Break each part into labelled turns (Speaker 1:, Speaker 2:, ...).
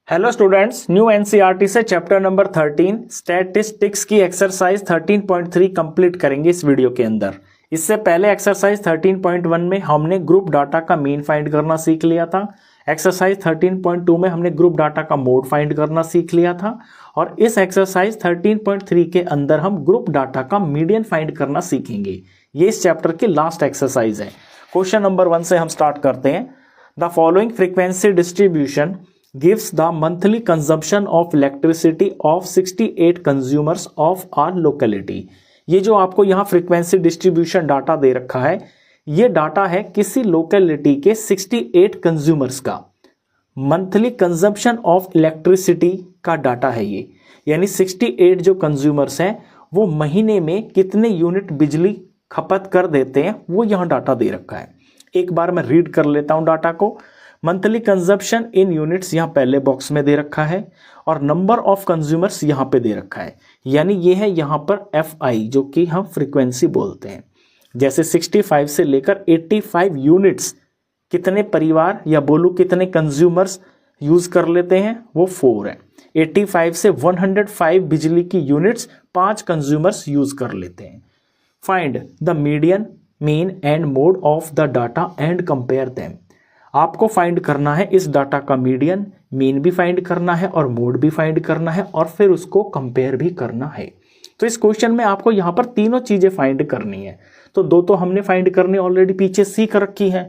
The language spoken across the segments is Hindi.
Speaker 1: हेलो स्टूडेंट्स, न्यू एनसीईआरटी से चैप्टर नंबर 13 स्टैटिस्टिक्स की एक्सरसाइज 13.3 कंप्लीट करेंगे इस वीडियो के अंदर। इससे पहले एक्सरसाइज 13.1 में हमने ग्रुप डाटा का मीन फाइंड करना सीख लिया था। एक्सरसाइज 13.2 में हमने ग्रुप डाटा का मोड फाइंड करना सीख लिया था और इस एक्सरसाइज 13.3 के अंदर हम ग्रुप डाटा का मीडियन फाइंड करना सीखेंगे। ये इस चैप्टर की लास्ट एक्सरसाइज है। क्वेश्चन नंबर 1 से हम स्टार्ट करते हैं। The following frequency distribution gives the monthly consumption of electricity of 68 consumers of our locality। ये जो आपको यहाँ फ्रीक्वेंसी डिस्ट्रीब्यूशन डाटा दे रखा है, ये डाटा है किसी लोकेलिटी के 68 कंज्यूमर्स का मंथली कंजम्पशन ऑफ इलेक्ट्रिसिटी का डाटा है ये। यानी 68 जो कंज्यूमर्स हैं वो महीने में कितने यूनिट बिजली खपत कर देते हैं, वो यहाँ डाटा दे रखा है। एक बार मैं रीड कर लेता हूँ डाटा को। मंथली कंजप्शन इन यूनिट्स यहाँ पहले बॉक्स में दे रखा है और नंबर ऑफ कंज्यूमर्स यहाँ पे दे रखा है। यानी ये है यहाँ पर FI जो कि हम फ्रीक्वेंसी बोलते हैं। जैसे 65 से लेकर 85 यूनिट्स कितने परिवार या बोलूँ कितने कंज्यूमर्स यूज कर लेते हैं, वो 4 है। 85 से 105 बिजली की यूनिट्स 5 कंज्यूमर्स यूज कर लेते हैं। Find the median, mean and mode of the data and compare them. आपको फाइंड करना है इस डाटा का मीडियन, मीन भी फाइंड करना है और मोड भी फाइंड करना है और फिर उसको कंपेयर भी करना है। तो इस क्वेश्चन में आपको यहाँ पर तीनों चीजें फाइंड करनी है। तो दो तो हमने फाइंड करनी ऑलरेडी पीछे सीख रखी है।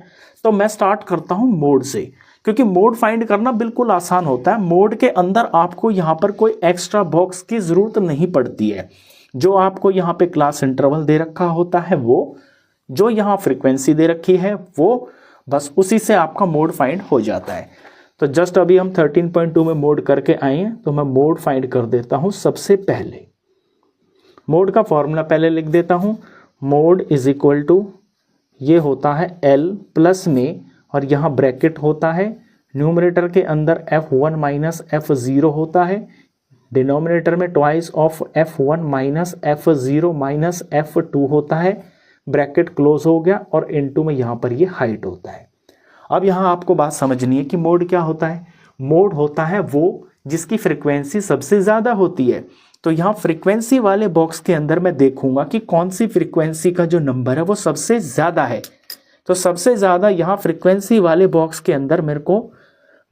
Speaker 1: तो मैं स्टार्ट करता हूँ मोड से, क्योंकि मोड फाइंड करना बिल्कुल आसान होता है। मोड के अंदर आपको यहाँ पर कोई एक्स्ट्रा बॉक्स की जरूरत नहीं पड़ती है। जो आपको यहाँ पे क्लास इंटरवल दे रखा होता है वो, जो यहाँ फ्रीक्वेंसी दे रखी है वो, बस उसी से आपका मोड फाइंड हो जाता है। तो जस्ट अभी हम 13.2 में मोड करके आए हैं, तो मैं मोड फाइंड कर देता हूं। सबसे पहले मोड का फॉर्मूला पहले लिख देता हूं। मोड इज इक्वल टू, ये होता है L प्लस में और यहाँ ब्रैकेट होता है। न्यूमरेटर के अंदर F1 माइनस F0 होता है, डिनोमिनेटर में twice of F1 minus F0 minus F2 होता है। ब्रैकेट क्लोज हो गया और इनटू में यहाँ पर ये हाइट होता है। अब यहाँ आपको बात समझनी है कि मोड क्या होता है। मोड होता है वो जिसकी फ्रीक्वेंसी सबसे ज्यादा होती है। तो यहाँ फ्रीक्वेंसी वाले बॉक्स के अंदर मैं देखूंगा कि कौन सी फ्रीक्वेंसी का जो नंबर है वो सबसे ज्यादा है। तो सबसे ज्यादा यहाँ फ्रीक्वेंसी वाले बॉक्स के अंदर मेरे को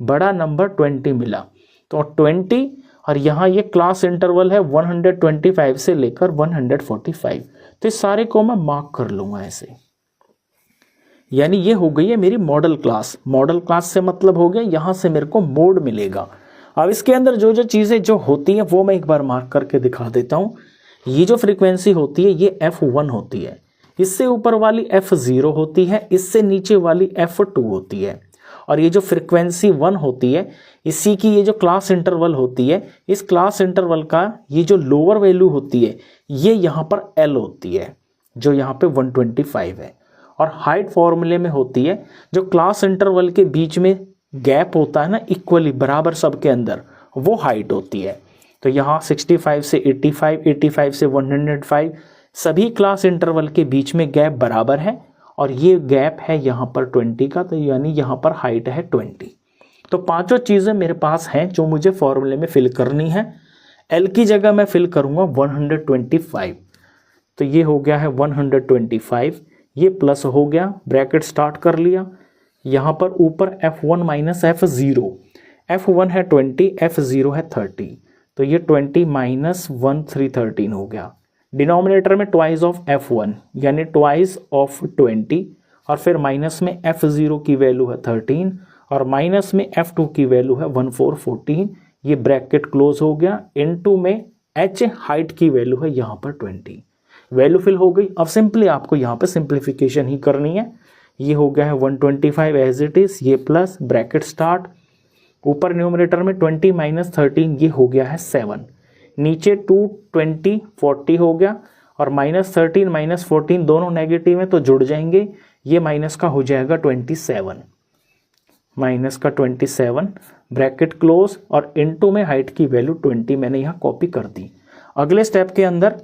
Speaker 1: बड़ा नंबर 20 मिला। तो 20 और यहाँ ये क्लास इंटरवल है 125 से लेकर 145। तो इस सारे को मैं मार्क कर लूंगा ऐसे। यानी ये हो गई है मेरी मॉडल क्लास। मॉडल क्लास से मतलब हो गया यहाँ से मेरे को मोड मिलेगा। अब इसके अंदर जो जो चीजें जो होती हैं वो मैं एक बार मार्क करके दिखा देता हूँ। ये जो फ्रीक्वेंसी होती है ये F1 होती है, इससे ऊपर वाली F0 होती है, इससे नीचे वाली F2 होती है। और ये जो फ्रीक्वेंसी 1 होती है, इसी की ये जो क्लास इंटरवल होती है, इस क्लास इंटरवल का ये जो लोअर वैल्यू होती है ये यहाँ पर L होती है, जो यहाँ पे 125 है। और हाइट फॉर्मूले में होती है जो क्लास इंटरवल के बीच में गैप होता है ना, इक्वली बराबर सबके अंदर, वो हाइट होती है। तो यहाँ 65 से 85, 85 से 105, सभी क्लास इंटरवल के बीच में गैप बराबर है और ये गैप है यहाँ पर 20 का। तो यानी यहाँ पर हाइट है 20। तो पांचों चीजें मेरे पास हैं जो मुझे फॉर्मूले में फिल करनी है। L की जगह मैं फिल करूंगा 125। तो ये हो गया है 125, ये प्लस हो गया, ब्रैकेट स्टार्ट कर लिया। यहाँ पर ऊपर F1 माइनस F0, F1 है 20, F0 है 30। तो ये 20 माइनस 1 313 हो गया। डिनोमिनेटर में ट्वाइस ऑफ F1 यानी ट्वाइस ऑफ 20 और फिर माइनस में F0 की वैल्यू है 13 और माइनस में F2 की वैल्यू है 1414। ये ब्रैकेट क्लोज हो गया। इनटू में H हाइट की वैल्यू है यहाँ पर 20। वैल्यू फिल हो गई। अब सिंपली आपको यहाँ पे सिंप्लीफिकेशन ही करनी है। ये हो गया है 125 एज इट इज, ये प्लस ब्रैकेट स्टार्ट, ऊपर न्यूमरेटर में 20 माइनस 13, ये हो गया है 7, नीचे 2 20 40 हो गया और माइनस 13 माइनस 14 दोनों नेगेटिव है तो जुड़ जाएंगे। ये माइनस का हो जाएगा 27, माइनस का 27, ब्रैकेट क्लोज और इनटू में हाइट की वैल्यू 20 मैंने यहाँ कॉपी कर दी। अगले स्टेप के अंदर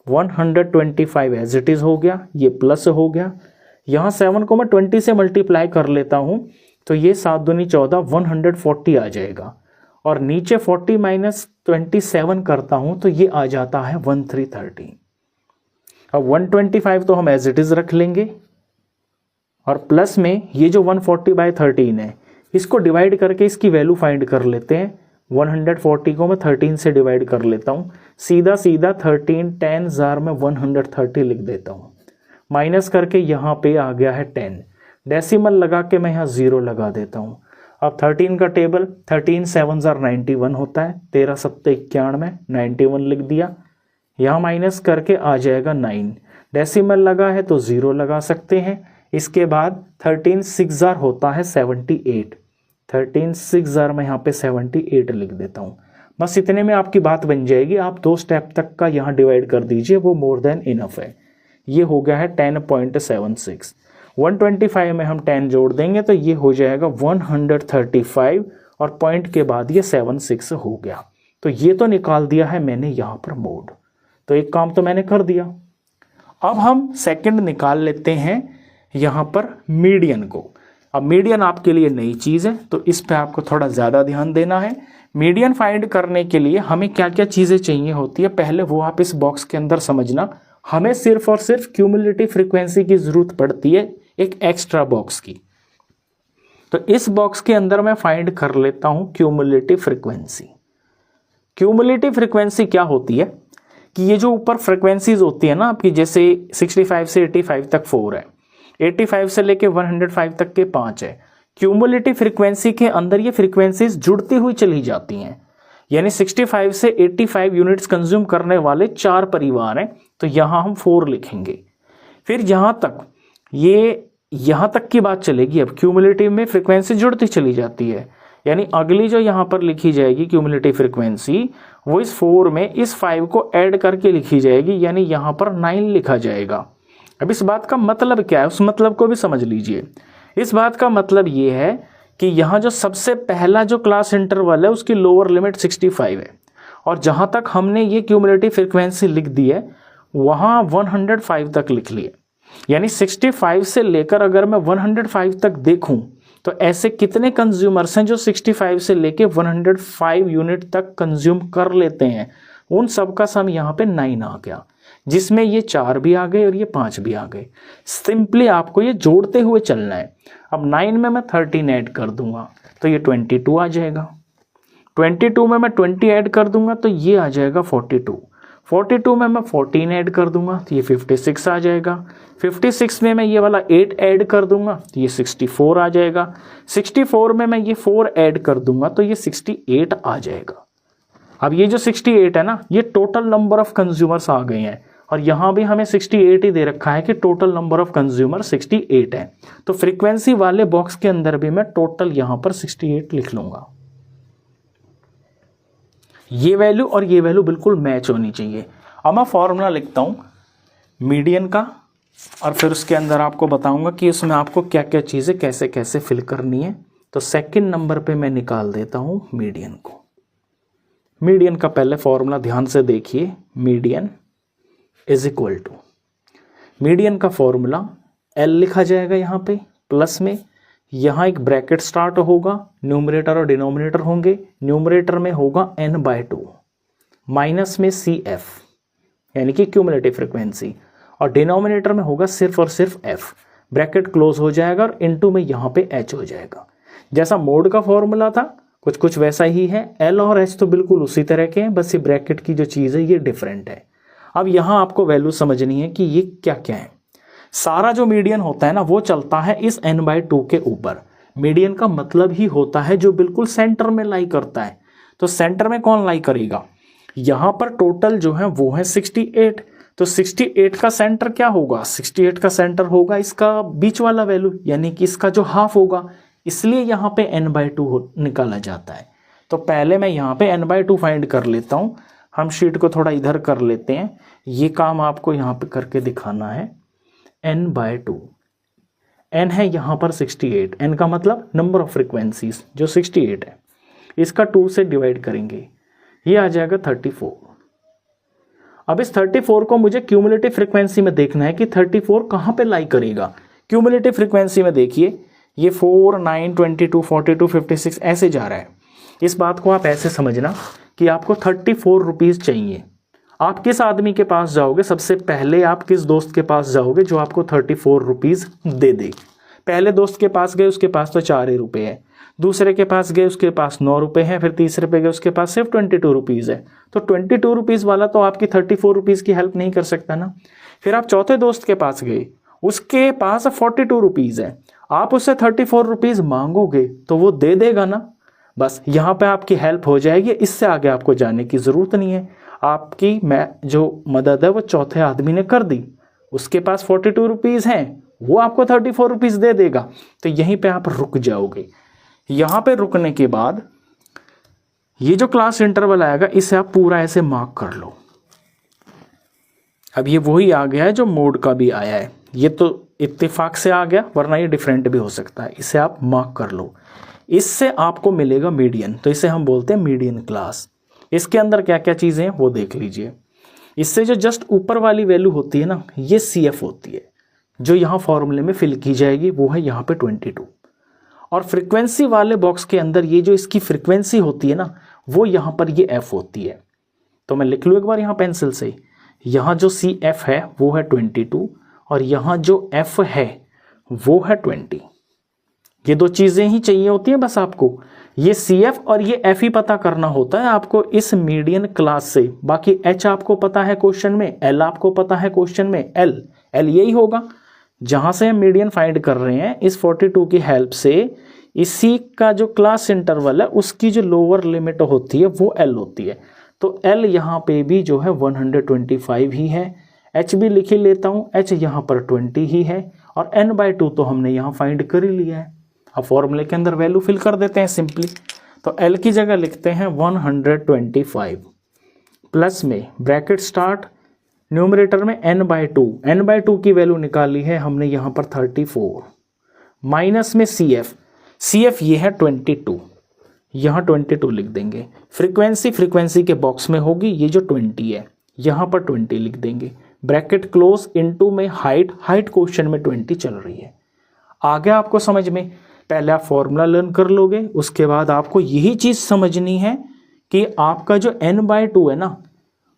Speaker 1: 125 एज इट इज हो गया, ये प्लस हो गया। यहाँ 7 को मैं 20 से मल्टीप्लाई कर लेता हूँ तो ये 7 दूनी 14, 140 आ जाएगा। और नीचे 40 माइनस 27 करता हूं तो ये आ जाता है 1313। अब 125 तो हम एज इट इज रख लेंगे और प्लस में ये जो 140/13 है इसको डिवाइड करके इसकी वैल्यू फाइंड कर लेते हैं। 140 को मैं 13 से डिवाइड कर लेता हूँ, सीधा सीधा 13 10 जार में 130 लिख देता हूँ, माइनस करके यहाँ पे आ गया है 10, डेसिमल लगा के मैं यहाँ 0 लगा देता हूँ। अब 13 का टेबल 13 7 जार 91 होता है, 13 7 91, 91 लिख दिया, यहाँ माइनस करके आ जाएगा 9, डेसिमल लगा है तो 0 लगा सकते हैं। इसके बाद 13 6 जार होता है 78, 13 6 जार में यहाँ पे 78 लिख देता हूँ। बस इतने में आपकी बात बन जाएगी। आप 2 स्टेप तक का यहाँ डिवाइड कर दीजिए, वो मोर देन इनफ है। ये हो गया है 10.76। 125 में हम 10 जोड़ देंगे तो ये हो जाएगा 135 और पॉइंट के बाद ये 76 हो गया। तो ये तो निकाल दिया है मैंने यहाँ पर मोड, तो एक काम तो मैंने कर दिया। अब हम सेकंड निकाल लेते हैं यहाँ पर मीडियन को। अब मीडियन आपके लिए नई चीज़ है तो इस पे आपको थोड़ा ज़्यादा ध्यान देना है। मीडियन फाइंड करने के लिए हमें क्या क्या चीज़ें चाहिए होती है, पहले वो आप इस बॉक्स के अंदर समझना। हमें सिर्फ और सिर्फ क्यूमुलेटिव फ्रीक्वेंसी की ज़रूरत पड़ती है, एक एक्स्ट्रा बॉक्स की। तो इस बॉक्स के अंदर मैं फाइंड कर लेता हूँ क्यूमुलेटिव फ्रीक्वेंसी। क्यूमुलेटिव फ्रीक्वेंसी क्या होती है कि ये जो ऊपर फ्रीक्वेंसीज होती है ना आपकी, जैसे 65 से 85 तक 4 है, 85 से लेके 105 तक के 5 है। क्यूमुलेटिव फ्रीक्वेंसी के अंदर ये फ्रीक्वेंसीज जुड़ती हुई चली जाती हैं, यानी 65 से 85 यूनिट्स कंज्यूम करने वाले 4 परिवार हैं, तो यहाँ हम 4 लिखेंगे। फिर यहाँ तक की बात चलेगी। अब क्यूमुलेटिव में फ्रीक्वेंसी जुड़ती चली जाती है, यानी अगली जो यहाँ पर लिखी जाएगी क्यूमुलेटिव फ्रीक्वेंसी, वो इस 4 में इस 5 को ऐड करके लिखी जाएगी, यानी यहाँ पर 9 लिखा जाएगा। अब इस बात का मतलब क्या है, उस मतलब को भी समझ लीजिए। इस बात का मतलब ये है कि यहाँ जो सबसे पहला जो क्लास इंटरवल है उसकी लोअर लिमिट 65 है, और जहाँ तक हमने ये क्यूमुलेटिव फ्रीक्वेंसी लिख दी है वहाँ 105 तक लिख लिए, यानी 65 से लेकर अगर मैं 105 तक देखूं तो ऐसे कितने कंज्यूमर्स हैं जो 65 से लेके 105 यूनिट तक कंज्यूम कर लेते हैं। उन सब का सम यहाँ पे 9 आ गया, जिसमें ये 4 भी आ गए और ये 5 भी आ गए। सिंपली आपको ये जोड़ते हुए चलना है। अब 9 में मैं 13 ऐड कर दूंगा तो ये 22 आ जाएगा, 22 में मैं 20 ऐड कर दूंगा तो ये आ जाएगा 42, 42 में मैं 14 ऐड कर दूंगा तो ये 56 आ जाएगा, 56 में मैं ये वाला 8 ऐड कर दूंगा तो ये 64 आ जाएगा, 64 में मैं ये 4 ऐड कर दूंगा तो ये 68 आ जाएगा। अब ये जो 68 है ना, ये टोटल नंबर ऑफ कंज्यूमर्स आ गए हैं, और यहाँ भी हमें 68 ही दे रखा है कि टोटल नंबर ऑफ कंज्यूमर 68 है। तो फ्रीक्वेंसी वाले बॉक्स के अंदर भी मैं टोटल यहाँ पर 68 लिख लूंगा। ये वैल्यू और ये वैल्यू बिल्कुल मैच होनी चाहिए। अब मैं फॉर्मूला लिखता हूँ मीडियन का, और फिर उसके अंदर आपको बताऊंगा कि उसमें आपको क्या क्या चीज़ें कैसे कैसे फिल करनी है। तो सेकंड नंबर पे मैं निकाल देता हूँ मीडियन को। मीडियन का पहले फॉर्मूला ध्यान से देखिए, median is equal to, median का फॉर्मूला एल लिखा जाएगा यहाँ पे, प्लस में यहाँ एक ब्रैकेट स्टार्ट होगा, न्यूमरेटर और डिनोमिनेटर होंगे। न्यूमरेटर में होगा n/2, माइनस में CF यानी कि क्यूमुलेटिव फ्रीक्वेंसी, और डिनोमिनेटर में होगा सिर्फ और सिर्फ f। ब्रैकेट क्लोज हो जाएगा और इनटू में यहाँ पे h हो जाएगा। जैसा मोड का फॉर्मूला था कुछ कुछ वैसा ही है। L और H तो बिल्कुल उसी तरह के हैं, बस ये ब्रैकेट की जो चीज़ है ये डिफरेंट है। अब यहाँ आपको वैल्यू समझनी है कि ये क्या क्या है। सारा जो मीडियन होता है ना वो चलता है इस n/2 के ऊपर। मीडियन का मतलब ही होता है जो बिल्कुल सेंटर में लाई करता है। तो सेंटर में कौन लाई करेगा, यहाँ पर टोटल जो है वो है 68। तो 68 का सेंटर क्या होगा, 68 का सेंटर होगा इसका बीच वाला वैल्यू, यानी कि इसका जो हाफ होगा, इसलिए यहाँ पे n/2 निकाला जाता है। तो पहले मैं यहाँ पे n/2 फाइंड कर लेता हूँ। हम शीट को थोड़ा इधर कर लेते हैं, ये काम आपको यहाँ पे करके दिखाना है। n/2, n है यहाँ पर 68, n का मतलब नंबर ऑफ फ्रीक्वेंसीज जो 68 है, इसका 2 से डिवाइड करेंगे, ये आ जाएगा 34। अब इस 34 को मुझे क्यूमुलेटिव फ्रीक्वेंसी में देखना है कि 34 कहाँ पे लाई करेगा। क्यूमुलेटिव फ्रीक्वेंसी में देखिए ये 4, 9, 22, 42, 56 ऐसे जा रहा है। इस बात को आप ऐसे समझना कि आपको 34 रुपीज़ चाहिए। आप किस आदमी के पास जाओगे, सबसे पहले आप किस दोस्त के पास जाओगे जो आपको 34 रुपीज़ दे दे। पहले दोस्त के पास गए, उसके पास तो 4 ही रुपये है, दूसरे के पास गए उसके पास 9 रुपये है, फिर तीसरे पे गए उसके पास सिर्फ 22 रुपीज़ है। तो 22 रुपीज़ वाला तो आपकी 34 रुपीज़ की हेल्प नहीं कर सकता ना। फिर आप चौथे दोस्त के पास गए, उसके पास 42 रुपीज़ है, आप उससे 34 रुपीज़ मांगोगे तो वो दे देगा ना। बस यहाँ पे आपकी हेल्प हो जाएगी, इससे आगे आपको जाने की ज़रूरत नहीं है। आपकी मैं जो मदद है वो चौथे आदमी ने कर दी, उसके पास 42 रुपीज़ हैं, वो आपको 34 रुपीज़ दे देगा। तो यहीं पे आप रुक जाओगे। यहाँ पे रुकने के बाद ये जो क्लास इंटरवल आएगा इसे आप पूरा ऐसे मार्क कर लो। अब ये वही आ गया है जो मोड का भी आया है, ये तो इत्तेफाक से आ गया, वरना ये डिफरेंट भी हो सकता है। इसे आप मार्क कर लो, इससे आपको मिलेगा मीडियन। तो इसे हम बोलते हैं मीडियन क्लास। इसके अंदर क्या क्या चीज़ें हैं वो देख लीजिए। इससे जो जस्ट ऊपर वाली वैल्यू होती है ना, ये CF होती है, जो यहाँ फॉर्मूले में फिल की जाएगी, वो है यहाँ पे 22। और फ्रीक्वेंसी वाले बॉक्स के अंदर ये जो इसकी फ्रीक्वेंसी होती है ना, वो यहाँ पर ये F होती है। तो मैं लिख लूँ एक बार यहाँ पेंसिल से, यहाँ जो CF है वो है 22 और यहाँ जो F है वो है 20। ये दो चीज़ें ही चाहिए होती हैं बस आपको, ये CF और ये F ही पता करना होता है आपको इस मीडियन क्लास से। बाकी H आपको पता है क्वेश्चन में, L आपको पता है क्वेश्चन में, L यही होगा जहाँ से हम मीडियन फाइंड कर रहे हैं। इस 42 की हेल्प से इसी का जो क्लास इंटरवल है उसकी जो लोअर लिमिट होती है वो L होती है। तो L यहाँ पे भी जो है 125 ही है। H भी लिख ही लेता हूँ, H यहाँ पर 20 ही है और n/2 तो हमने यहाँ फाइंड कर ही लिया है। अब फॉर्मूले के अंदर वैल्यू फिल कर देते हैं सिंपली। तो L की जगह लिखते हैं 125 प्लस में ब्रैकेट स्टार्ट, न्यूमरेटर में n/2 की वैल्यू निकाली है हमने यहाँ पर 34, माइनस में CF ये है 22, यहाँ 22 लिख देंगे। फ्रीक्वेंसी के बॉक्स में होगी, ये जो 20 है यहाँ पर 20 लिख देंगे। ब्रैकेट क्लोज, इनटू में हाइट क्वेश्चन में 20 चल रही है। आ गया आपको समझ में? पहले आप फॉर्मूला लर्न कर लोगे, उसके बाद आपको यही चीज़ समझनी है कि आपका जो n/2 है ना,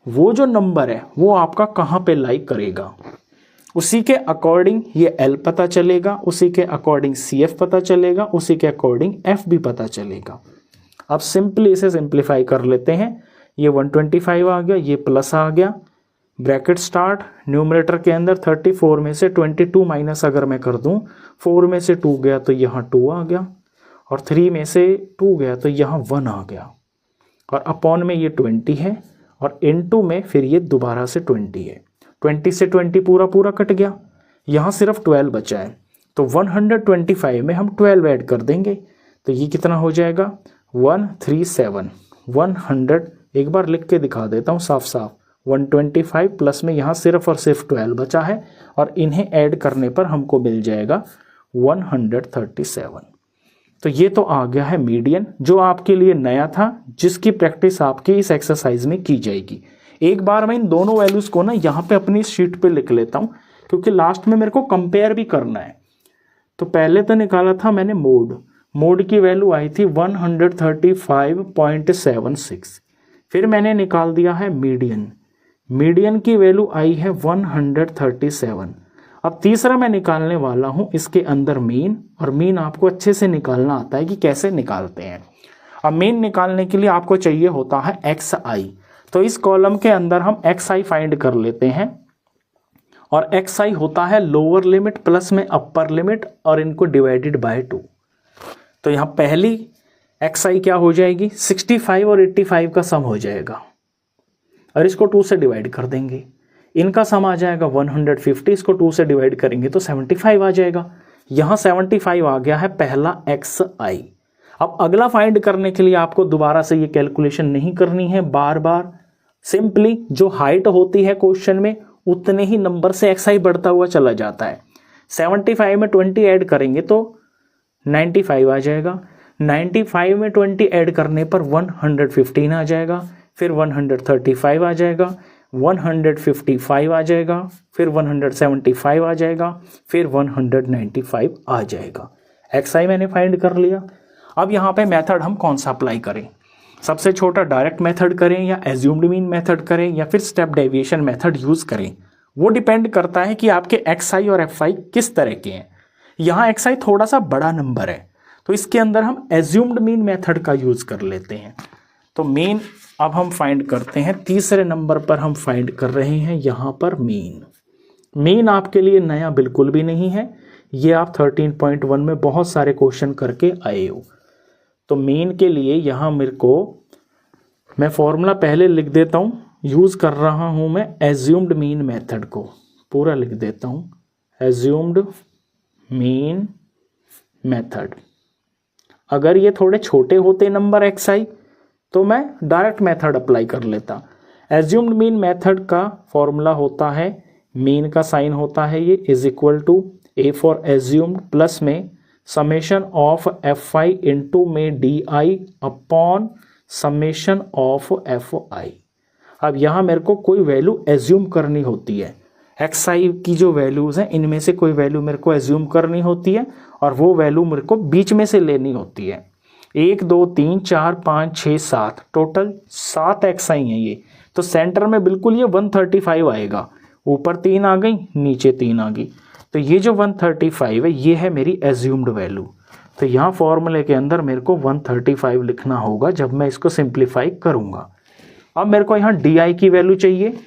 Speaker 1: वो जो नंबर है वो आपका कहाँ पे लाई करेगा। उसी के अकॉर्डिंग ये L पता चलेगा, उसी के अकॉर्डिंग CF पता चलेगा, उसी के अकॉर्डिंग F भी पता चलेगा। अब सिंपली इसे सिंप्लीफाई कर लेते हैं। ये 125 आ गया, ये प्लस आ गया, ब्रैकेट स्टार्ट, न्यूमरेटर के अंदर 34 में से 22 माइनस अगर मैं कर दूं, 4 में से 2 गया तो यहाँ 2 आ गया और 3 में से 2 गया तो यहाँ 1 आ गया और अपॉन में ये 20 है और इनटू में फिर ये दोबारा से 20 है। 20 से 20 पूरा कट गया, यहाँ सिर्फ 12 बचा है। तो 125 में हम 12 ऐड कर देंगे तो ये कितना हो जाएगा 137। 100 एक बार लिख के दिखा देता हूँ साफ 125 प्लस में यहाँ सिर्फ और सिर्फ 12 बचा है और इन्हें ऐड करने पर हमको मिल जाएगा 137। तो ये तो आ गया है मीडियन, जो आपके लिए नया था, जिसकी प्रैक्टिस आपकी इस एक्सरसाइज में की जाएगी। एक बार मैं इन दोनों वैल्यूज़ को ना यहाँ पे अपनी शीट पे लिख लेता हूँ, क्योंकि लास्ट में मेरे को कंपेयर भी करना है। तो पहले तो निकाला था मैंने मोड की वैल्यू आई थी 135.76। फिर मैंने निकाल दिया है मीडियन की वैल्यू आई है 137। अब तीसरा मैं निकालने वाला हूं इसके अंदर मीन, और मीन आपको अच्छे से निकालना आता है कि कैसे निकालते हैं। अब मीन निकालने के लिए आपको चाहिए होता है XI, तो इस कॉलम के अंदर हम XI फाइंड कर लेते हैं और XI होता है लोअर लिमिट प्लस में अपर लिमिट और इनको डिवाइडेड बाय 2। तो यहाँ पहली XI क्या हो जाएगी 65 और 85 का सम हो जाएगा और इसको 2 से डिवाइड कर देंगे। इनका सम आ जाएगा 150, इसको 2 से डिवाइड करेंगे तो 75 आ जाएगा। यहाँ 75 आ गया है पहला XI। अब अगला फाइंड करने के लिए आपको दोबारा से ये कैलकुलेशन नहीं करनी है बार बार, सिंपली जो हाइट होती है क्वेश्चन में उतने ही नंबर से XI बढ़ता हुआ चला जाता है। 75 में 20 ऐड करेंगे तो 95 आ जाएगा, 95 में 20 ऐड करने पर 115 आ जाएगा, फिर 135 आ जाएगा, 155 आ जाएगा, फिर 175 आ जाएगा, फिर 195 आ जाएगा। XI मैंने फाइंड कर लिया। अब यहाँ पे मेथड हम कौन सा अप्लाई करें, सबसे छोटा डायरेक्ट मेथड करें या एज्यूम्ड मीन मेथड करें या फिर स्टेप डेविएशन मेथड यूज करें, वो डिपेंड करता है कि आपके xi और fi किस तरह के हैं। यहाँ xi थोड़ा सा बड़ा नंबर है तो इसके अंदर हम एज्यूम्ड मीन मेथड का यूज कर लेते हैं। तो मीन अब हम फाइंड करते हैं, तीसरे नंबर पर हम फाइंड कर रहे हैं यहाँ पर मीन आपके लिए नया बिल्कुल भी नहीं है, ये आप 13.1 में बहुत सारे क्वेश्चन करके आए हो। तो मीन के लिए यहाँ मेरे को मैं फॉर्मूला पहले लिख देता हूँ, यूज कर रहा हूँ मैं एज्यूम्ड मीन मेथड को, पूरा लिख देता हूँ एज्यूम्ड मीन मेथड। अगर ये थोड़े छोटे होते नंबर xi तो मैं डायरेक्ट मेथड अप्लाई कर लेता। एज्यूम्ड मीन मेथड का फॉर्मूला होता है, मीन का साइन होता है ये is equal to a for assumed plus में समेशन ऑफ fi इंटू में di upon summation of fi। अब यहाँ मेरे को कोई वैल्यू एज्यूम करनी होती है, xi की जो वैल्यूज़ हैं इनमें से कोई वैल्यू मेरे को एज्यूम करनी होती है और वो वैल्यू मेरे को बीच में से लेनी होती है। 1 2 3 4 5 6 7 टोटल 7 xi हैं ये, तो सेंटर में बिल्कुल ये 135 आएगा, ऊपर 3 आ गई नीचे 3 आ गई, तो ये जो 135 है ये है मेरी एज्यूम्ड वैल्यू। तो यहाँ फॉर्मूले के अंदर मेरे को 135 लिखना होगा जब मैं इसको सिंप्लीफाई करूँगा। अब मेरे को यहाँ di की वैल्यू चाहिए,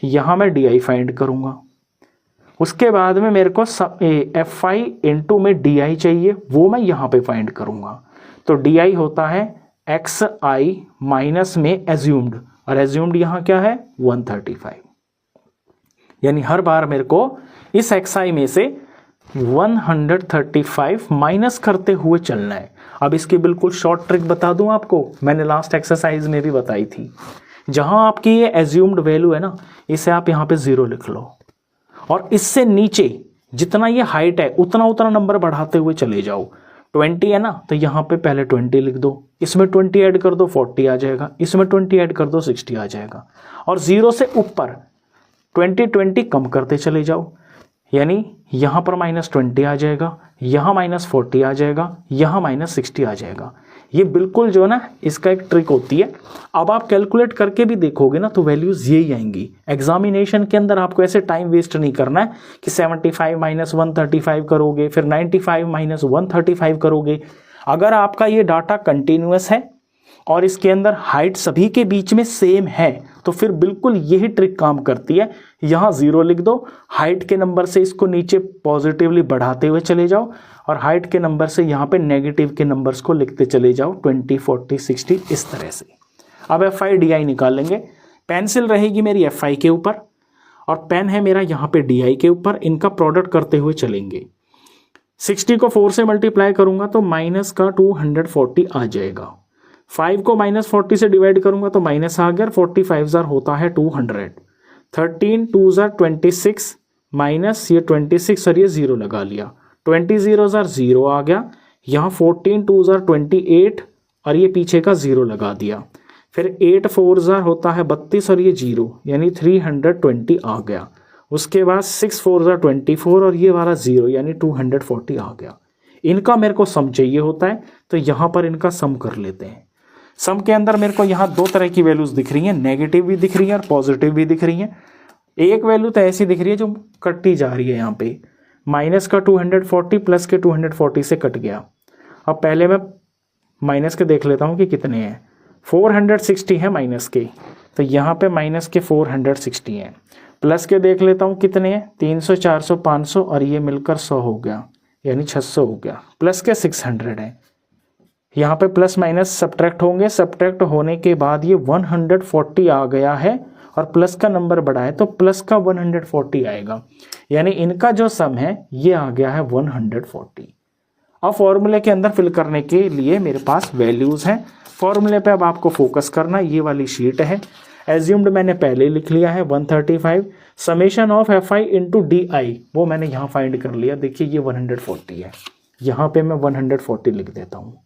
Speaker 1: यहाँ मैं di फाइंड करूँगा। उसके बाद में मेरे को fi इंटू में di चाहिए, वो मैं यहाँ पे फाइंड करूँगा। तो di होता है xi माइनस में एज्यूम्ड, और एज्यूम्ड यहाँ क्या है 135, यानी हर बार मेरे को इस xi में से 135 माइनस करते हुए चलना है। अब इसकी बिल्कुल शॉर्ट ट्रिक बता दूं आपको, मैंने लास्ट एक्सरसाइज में भी बताई थी। जहां आपकी ये एज्यूम्ड वैल्यू है ना, इसे आप यहाँ पे 0 लिख लो और इससे नीचे जितना ये हाइट है उतना उतना नंबर बढ़ाते हुए चले जाओ। 20 है ना, तो यहाँ पे पहले 20 लिख दो, इसमें 20 ऐड कर दो 40 आ जाएगा, इसमें 20 ऐड कर दो 60 आ जाएगा, और 0 से ऊपर 20 कम करते चले जाओ, यानी यहाँ पर -20 आ जाएगा, यहाँ -40 आ जाएगा, यहाँ -60 आ जाएगा। ये बिल्कुल जो है ना इसका एक ट्रिक होती है। अब आप कैलकुलेट करके भी देखोगे ना तो वैल्यूज यही आएंगी। एग्जामिनेशन के अंदर आपको ऐसे टाइम वेस्ट नहीं करना है कि 75 - 135 करोगे, फिर 95 - 135 करोगे। अगर आपका ये डाटा कंटिन्यूअस है और इसके अंदर हाइट सभी के बीच में सेम है तो फिर बिल्कुल यही ट्रिक काम करती है। यहाँ 0 लिख दो, हाइट के नंबर से इसको नीचे पॉजिटिवली बढ़ाते हुए चले जाओ और हाइट के नंबर से यहाँ पे नेगेटिव के नंबर्स को लिखते चले जाओ 20 40 60 इस तरह से। अब fi di निकाल लेंगे। पेंसिल रहेगी मेरी fi के ऊपर और पेन है मेरा यहाँ पे di के ऊपर, इनका प्रोडक्ट करते हुए चलेंगे। 60 को 4 से मल्टीप्लाई करूंगा तो माइनस का 240 आ जाएगा। 5 को -40 से डिवाइड करूंगा तो माइनस आ गया, 45 होता है 200। 13 2 26 माइनस ये 26 और ये 0 लगा लिया, 20 0 0 आ गया। यहाँ 14 2 28 और ये पीछे का 0 लगा दिया। फिर 8 4 होता है 32 और ये 0 यानी 320 आ गया। उसके बाद 6 4 24 और ये वाला 0 यानी 240 आ गया। इनका मेरे को सम चाहिए होता है तो यहाँ पर इनका सम कर लेते हैं। सम के अंदर मेरे को यहाँ 2 तरह की वैल्यूज दिख रही हैं, नेगेटिव भी दिख रही है और पॉजिटिव भी दिख रही है। एक वैल्यू तो ऐसी दिख रही है जो कटती जा रही है, यहाँ पे माइनस का 240 प्लस के 240 से कट गया। अब पहले मैं माइनस के देख लेता हूँ कि कितने हैं। 460 है माइनस के, तो यहाँ पे माइनस के 460 हैं। प्लस के देख लेता हूँ कितने हैं, 300 400 500 और ये मिलकर 100 हो गया यानी 600 हो गया। प्लस के 600 है, यहाँ पे प्लस माइनस सब्ट्रैक्ट होंगे, सब्ट्रैक्ट होने के बाद ये 140 आ गया है और प्लस का नंबर बढ़ा है तो प्लस का 140 आएगा, यानी इनका जो सम है ये आ गया है 140। अब फॉर्मूले के अंदर फिल करने के लिए मेरे पास वैल्यूज हैं। फॉर्मूले पे अब आपको फोकस करना, ये वाली शीट है। एज्यूम्ड मैंने पहले लिख लिया है 135, summation of fi into di वो मैंने यहाँ फाइंड कर लिया। देखिए ये 140 है, यहाँ पे मैं 140 लिख देता हूँ।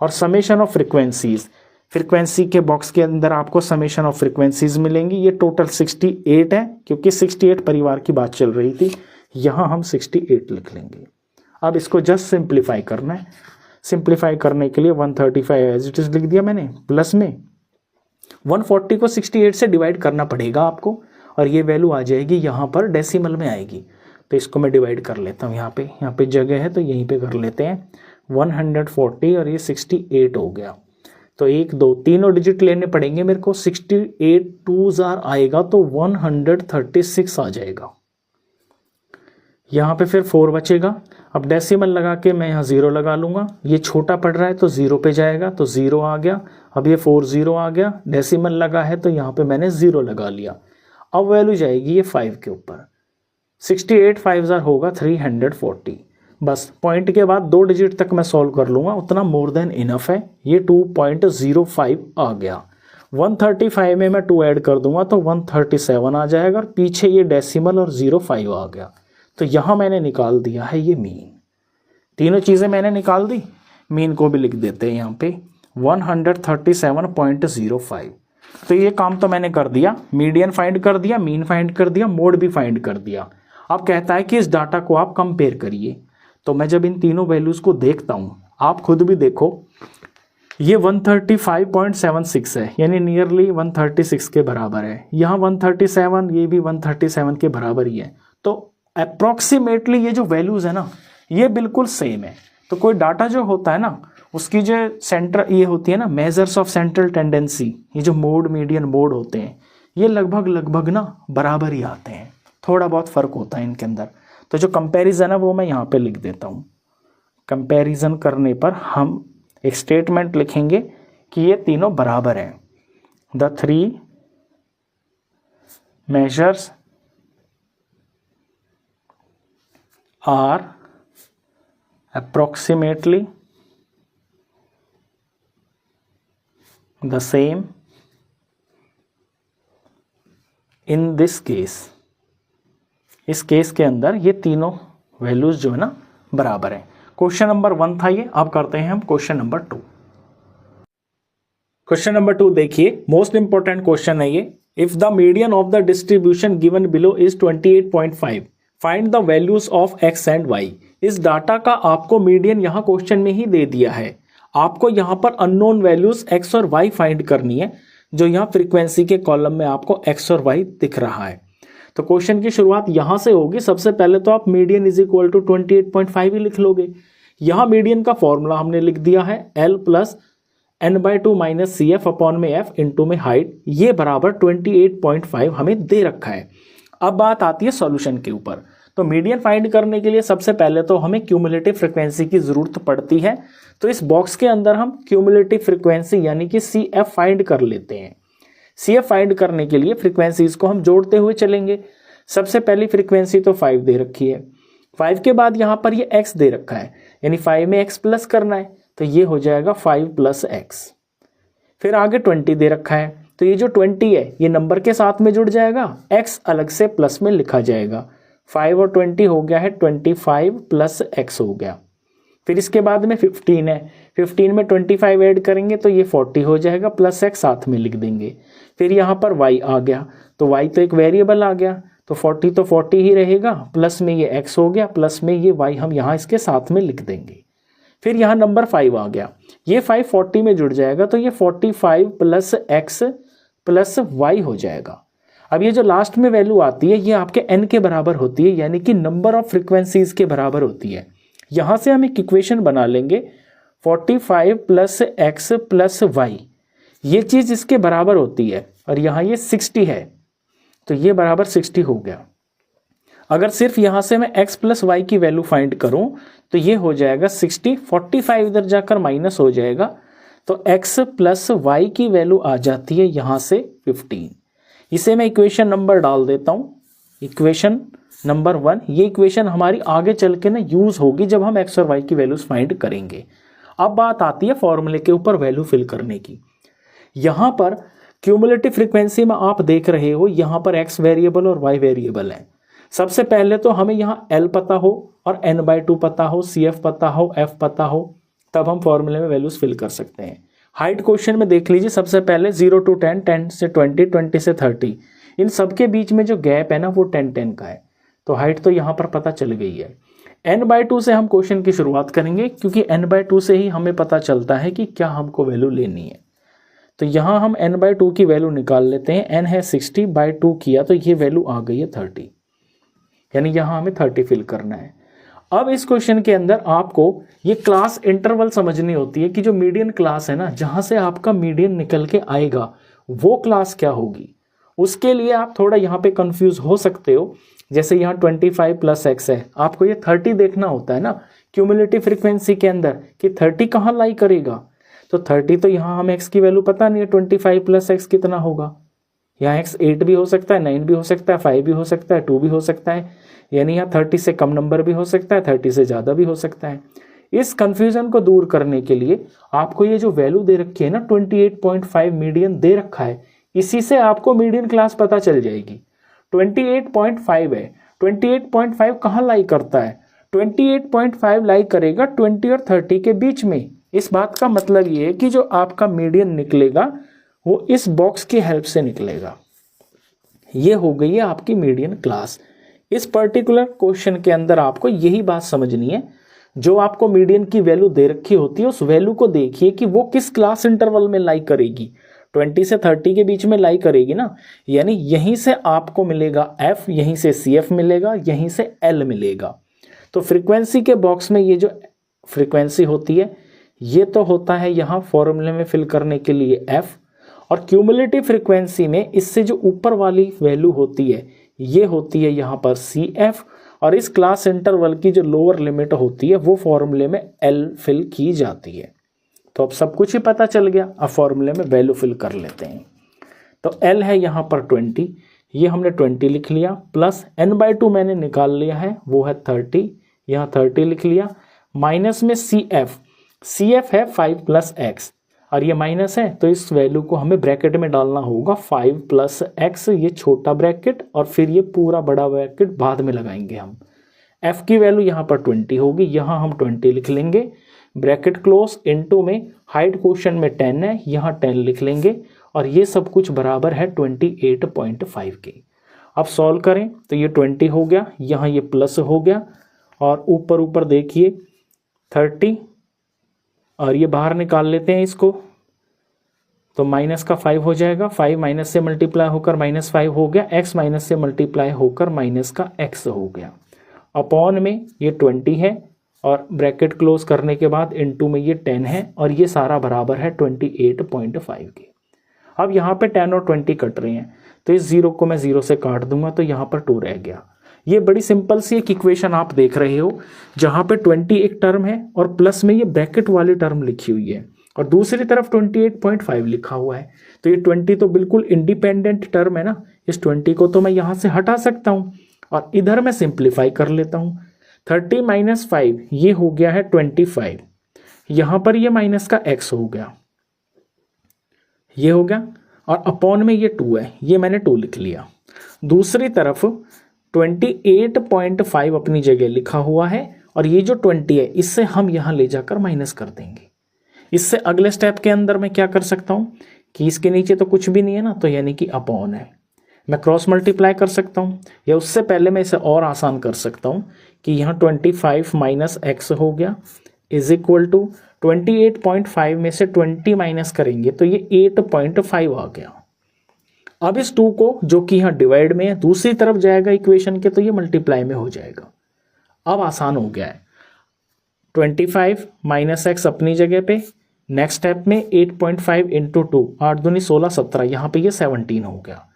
Speaker 1: और समेशन ऑफ फ्रिक्वेंसीज, फ्रिक्वेंसी के बॉक्स के अंदर आपको समेशन ऑफ फ्रिक्वेंसीज मिलेंगी। ये टोटल 68 है, क्योंकि 68 परिवार की बात चल रही थी, यहाँ हम 68 लिख लेंगे। अब इसको जस्ट सिंप्लीफाई करना है। सिंप्लीफाई करने के लिए 135 एज इट इज लिख दिया मैंने, प्लस में 140 को 68 से डिवाइड करना पड़ेगा आपको, और ये वैल्यू आ जाएगी यहाँ पर डेसिमल में आएगी। तो इसको मैं डिवाइड कर लेता हूँ, यहाँ पे जगह है तो यहीं पे कर लेते हैं। 140 और ये 68 हो गया। तो 1 2 तीनों डिजिट लेने पड़ेंगे मेरे को। 68 2 जार आएगा तो 136 आ जाएगा। यहाँ पे फिर 4 बचेगा। अब डेसिमल लगा के मैं यहाँ 0 लगा लूँगा, ये छोटा पड़ रहा है तो 0 पे जाएगा, तो 0 आ गया। अब ये 4 0 आ गया, डेसिमल लगा है तो यहाँ पे मैंने 0 लगा लिया। अब वैल्यू जाएगी ये 5 के ऊपर। 68 5 जार होगा 340। बस पॉइंट के बाद 2 डिजिट तक मैं सॉल्व कर लूँगा, उतना मोर देन इनफ है। ये 2.05 आ गया। 135 में मैं 2 ऐड कर दूंगा तो 137 आ जाएगा, और पीछे ये डेसिमल और 05 आ गया। तो यहाँ मैंने निकाल दिया है ये मीन। तीनों चीज़ें मैंने निकाल दी, मीन को भी लिख देते हैं यहाँ पे 137.05। तो ये काम तो मैंने कर दिया, मीडियन फाइंड कर दिया, मीन फाइंड कर दिया, मोड भी फाइंड कर दिया। अब कहता है कि इस डाटा को आप कंपेयर करिए। तो मैं जब इन तीनों वैल्यूज़ को देखता हूँ, आप खुद भी देखो, ये 135.76 है, यानी नियरली 136 के बराबर है। यहाँ 137, ये भी 137 के बराबर ही है। तो अप्रॉक्सीमेटली ये जो वैल्यूज़ है ना, ये बिल्कुल सेम है। तो कोई डाटा जो होता है ना, उसकी जो सेंटर ये होती है ना, मेजर्स ऑफ सेंट्रल टेंडेंसी, ये जो मोड मीडियन मोड होते हैं, ये लगभग ना बराबर ही आते हैं। थोड़ा बहुत फ़र्क होता है इनके अंदर। तो जो कंपैरिजन है वो मैं यहाँ पे लिख देता हूँ। कंपैरिजन करने पर हम एक स्टेटमेंट लिखेंगे कि ये तीनों बराबर हैं। The 3 measures are approximately the same in this case। इस केस के अंदर ये तीनों वैल्यूज जो है ना बराबर हैं। क्वेश्चन नंबर 1 था ये। अब करते हैं हम क्वेश्चन नंबर 2। क्वेश्चन नंबर 2 देखिए, मोस्ट इंपॉर्टेंट क्वेश्चन है ये। If the median of the distribution given below is 28.5, find the values of X and Y. इस डाटा का आपको मीडियन यहाँ क्वेश्चन में ही दे दिया है। आपको यहाँ पर अननोन वैल्यूज एक्स और वाई फाइंड करनी है, जो यहाँ फ्रीक्वेंसी के कॉलम में आपको एक्स और वाई दिख रहा है। तो क्वेश्चन की शुरुआत यहाँ से होगी। सबसे पहले तो आप मीडियन इज इक्वल टू 28.5 ही लिख लोगे। यहाँ मीडियन का फॉर्मूला हमने लिख दिया है L plus n/2 minus CF upon में F इंटू में हाइट, ये बराबर 28.5 हमें दे रखा है। अब बात आती है सॉल्यूशन के ऊपर। तो मीडियन फाइंड करने के लिए सबसे पहले तो हमें क्यूमुलेटिव फ्रीक्वेंसी की जरूरत पड़ती है। तो इस बॉक्स के अंदर हम क्यूमुलेटिव फ्रीक्वेंसी यानी कि CF फाइंड कर लेते हैं। CF फाइंड करने के लिए फ्रीक्वेंसीज को हम जोड़ते हुए चलेंगे। सबसे पहली फ्रीक्वेंसी तो 5 दे रखी है। 5 के बाद यहाँ पर ये x दे रखा है, यानी 5 में x प्लस करना है, तो ये हो जाएगा 5 + x। फिर आगे 20 दे रखा है, तो ये जो 20 है ये नंबर के साथ में जुड़ जाएगा, x अलग से प्लस में लिखा जाएगा। 5 और 20 हो गया है 25 + x हो गया। फिर इसके बाद में 15 है, 15 में 25 ऐड करेंगे तो ये 40 हो जाएगा, प्लस x साथ में लिख देंगे। फिर यहाँ पर y आ गया, तो y तो एक वेरिएबल आ गया, तो 40 तो 40 ही रहेगा, प्लस में ये x हो गया, प्लस में ये y हम यहाँ इसके साथ में लिख देंगे। फिर यहाँ नंबर 5 आ गया, ये 5 40 में जुड़ जाएगा, तो ये 45 + x + y हो जाएगा। अब ये जो लास्ट में वैल्यू आती है ये आपके n के बराबर होती है, यानी कि नंबर ऑफ फ्रीक्वेंसीज के बराबर होती है। यहाँ से हम एक इक्वेशन बना लेंगे 45 + x + y, ये चीज़ इसके बराबर होती है, और यहाँ ये 60 है, तो ये बराबर 60 हो गया। अगर सिर्फ यहाँ से मैं x + y की वैल्यू फाइंड करूँ तो ये हो जाएगा 60, 45 इधर जाकर माइनस हो जाएगा, तो x + y की वैल्यू आ जाती है यहाँ से 15। इसे मैं इक्वेशन नंबर डाल देता हूँ, इक्वेशन नंबर 1। ये इक्वेशन हमारी आगे चल के ना यूज़ होगी जब हम x और y की वैल्यूज़ फाइंड करेंगे। अब बात आती है फॉर्मूले के ऊपर वैल्यू फिल करने की। यहाँ पर क्यूमुलेटिव फ्रीक्वेंसी में आप देख रहे हो, यहाँ पर x वेरिएबल और y वेरिएबल है। सबसे पहले तो हमें यहाँ L पता हो और n/2 पता हो, CF पता हो, F पता हो, तब हम फॉर्मूले में वैल्यूज़ फिल कर सकते हैं। हाइट क्वेश्चन में देख लीजिए, सबसे पहले 0 to 10, 10 से 20, 20 से 30, इन सब के बीच में जो गैप है ना वो 10 10 का है। तो हाइट तो यहाँ पर पता चल गई है। n/2 से हम क्वेश्चन की शुरुआत करेंगे क्योंकि n/2 से ही हमें पता चलता है कि क्या हमको वैल्यू लेनी है। तो यहाँ हम n/2 की वैल्यू निकाल लेते हैं। n है 60/2 किया तो ये वैल्यू आ गई है 30, यानी यहाँ हमें 30 फिल करना है। अब इस क्वेश्चन के अंदर आपको ये क्लास इंटरवल समझनी होती है कि जो मीडियन क्लास है ना, जहाँ से आपका मीडियन निकल के आएगा वो क्लास क्या होगी। उसके लिए आप थोड़ा यहाँ पे कंफ्यूज हो सकते हो। जैसे यहाँ 25 + x है, आपको ये 30 देखना होता है ना क्यूमुलेटिव फ्रीक्वेंसी के अंदर कि 30 कहाँ लाई करेगा। तो 30 तो यहाँ हमें x की वैल्यू पता नहीं है, 25 + x कितना होगा। यहाँ x 8 भी हो सकता है, 9 भी हो सकता है, 5 भी हो सकता है, 2 भी हो सकता है, यानी यहाँ 30 से कम नंबर भी हो सकता है, 30 से ज़्यादा भी हो सकता है। इस कंफ्यूजन को दूर करने के लिए आपको ये जो वैल्यू दे रखी है ना 28.5 मीडियन दे रखा है, इसी से आपको मीडियन क्लास पता चल जाएगी। 28.5 है, 28.5 कहाँ लाई करता है, 28.5 लाई करेगा 20 और 30 के बीच में। इस बात का मतलब ये है कि जो आपका मीडियन निकलेगा वो इस बॉक्स की हेल्प से निकलेगा। ये हो गई है आपकी मीडियन क्लास। इस पर्टिकुलर क्वेश्चन के अंदर आपको यही बात समझनी है, जो आपको मीडियन की वैल्यू दे रखी होती है उस वैल्यू को देखिए कि वो किस क्लास इंटरवल में लाई करेगी। 20 से 30 के बीच में लाई करेगी ना, यानी यहीं से आपको मिलेगा f, यहीं से CF मिलेगा, यहीं से L मिलेगा। तो फ्रीक्वेंसी के बॉक्स में ये जो फ्रीक्वेंसी होती है ये तो होता है यहाँ फॉर्मूले में फिल करने के लिए f, और क्यूमुलेटिव फ्रीक्वेंसी में इससे जो ऊपर वाली वैल्यू होती है ये होती है यहाँ पर CF, और इस क्लास इंटरवल की जो लोअर लिमिट होती है वो फॉर्मूले में L फिल की जाती है। तो अब सब कुछ ही पता चल गया, अब फॉर्मूले में वैल्यू फिल कर लेते हैं। तो L है यहाँ पर 20, ये हमने 20 लिख लिया, प्लस n/2 मैंने निकाल लिया है वो है 30, यहाँ 30 लिख लिया, माइनस में CF है 5 + x, और ये माइनस है तो इस वैल्यू को हमें ब्रैकेट में डालना होगा 5 + x, ये छोटा ब्रैकेट और फिर ये पूरा बड़ा ब्रैकेट बाद में लगाएंगे हम। f की वैल्यू यहाँ पर 20 होगी, यहाँ हम 20 लिख लेंगे, ब्रैकेट क्लोज, इनटू में हाइट क्वेश्चन में 10 है, यहाँ 10 लिख लेंगे, और ये सब कुछ बराबर है 28.5 के। अब सॉल्व करें तो ये 20 हो गया, यहाँ ये प्लस हो गया, और ऊपर ऊपर देखिए 30, और ये बाहर निकाल लेते हैं इसको, तो माइनस का 5 हो जाएगा, 5 माइनस से मल्टीप्लाई होकर -5 हो गया, x माइनस से मल्टीप्लाई होकर माइनस का x हो गया, अपॉन में ये 20 है, और ब्रैकेट क्लोज करने के बाद इनटू में ये 10 है, और ये सारा बराबर है 28.5 के। अब यहाँ पे 10 और 20 कट रहे हैं, तो इस 0 को मैं 0 से काट दूंगा तो यहाँ पर 2 रह गया। ये बड़ी सिंपल सी एक इक्वेशन आप देख रहे हो, जहाँ पे 20 एक टर्म है और प्लस में ये ब्रैकेट वाली टर्म लिखी हुई है, और दूसरी तरफ 28.5 लिखा हुआ है। तो ये 20 तो बिल्कुल इंडिपेंडेंट टर्म है ना, इस 20 को तो मैं यहाँ से हटा सकता हूँ, और इधर मैं सिंप्लीफाई कर लेता हूँ। 30 - 5 ये हो गया है 25, यहाँ पर ये माइनस का x हो गया, ये हो गया, और अपॉन में ये 2 है, ये मैंने 2 लिख लिया। दूसरी तरफ 28.5 अपनी जगह लिखा हुआ है, और ये जो 20 है इससे हम यहाँ ले जाकर माइनस कर देंगे। इससे अगले स्टेप के अंदर मैं क्या कर सकता हूँ कि इसके नीचे तो कुछ भी नहीं है ना, तो यानी कि अपॉन है, मैं क्रॉस मल्टीप्लाई कर सकता हूँ, या उससे पहले मैं इसे और आसान कर सकता हूँ कि यहाँ 25 - x हो गया इज इक्वल टू 28.5 में से 20 माइनस करेंगे तो ये 8.5 आ गया। अब इस 2 को, जो कि यहाँ डिवाइड में है, दूसरी तरफ जाएगा इक्वेशन के, तो ये मल्टीप्लाई में हो जाएगा। अब आसान हो गया है, 25 - x अपनी जगह पे, नेक्स्ट स्टेप में 8.5 × 2, 8 दूनी 16, 17, यहाँ पे ये 17 हो गया।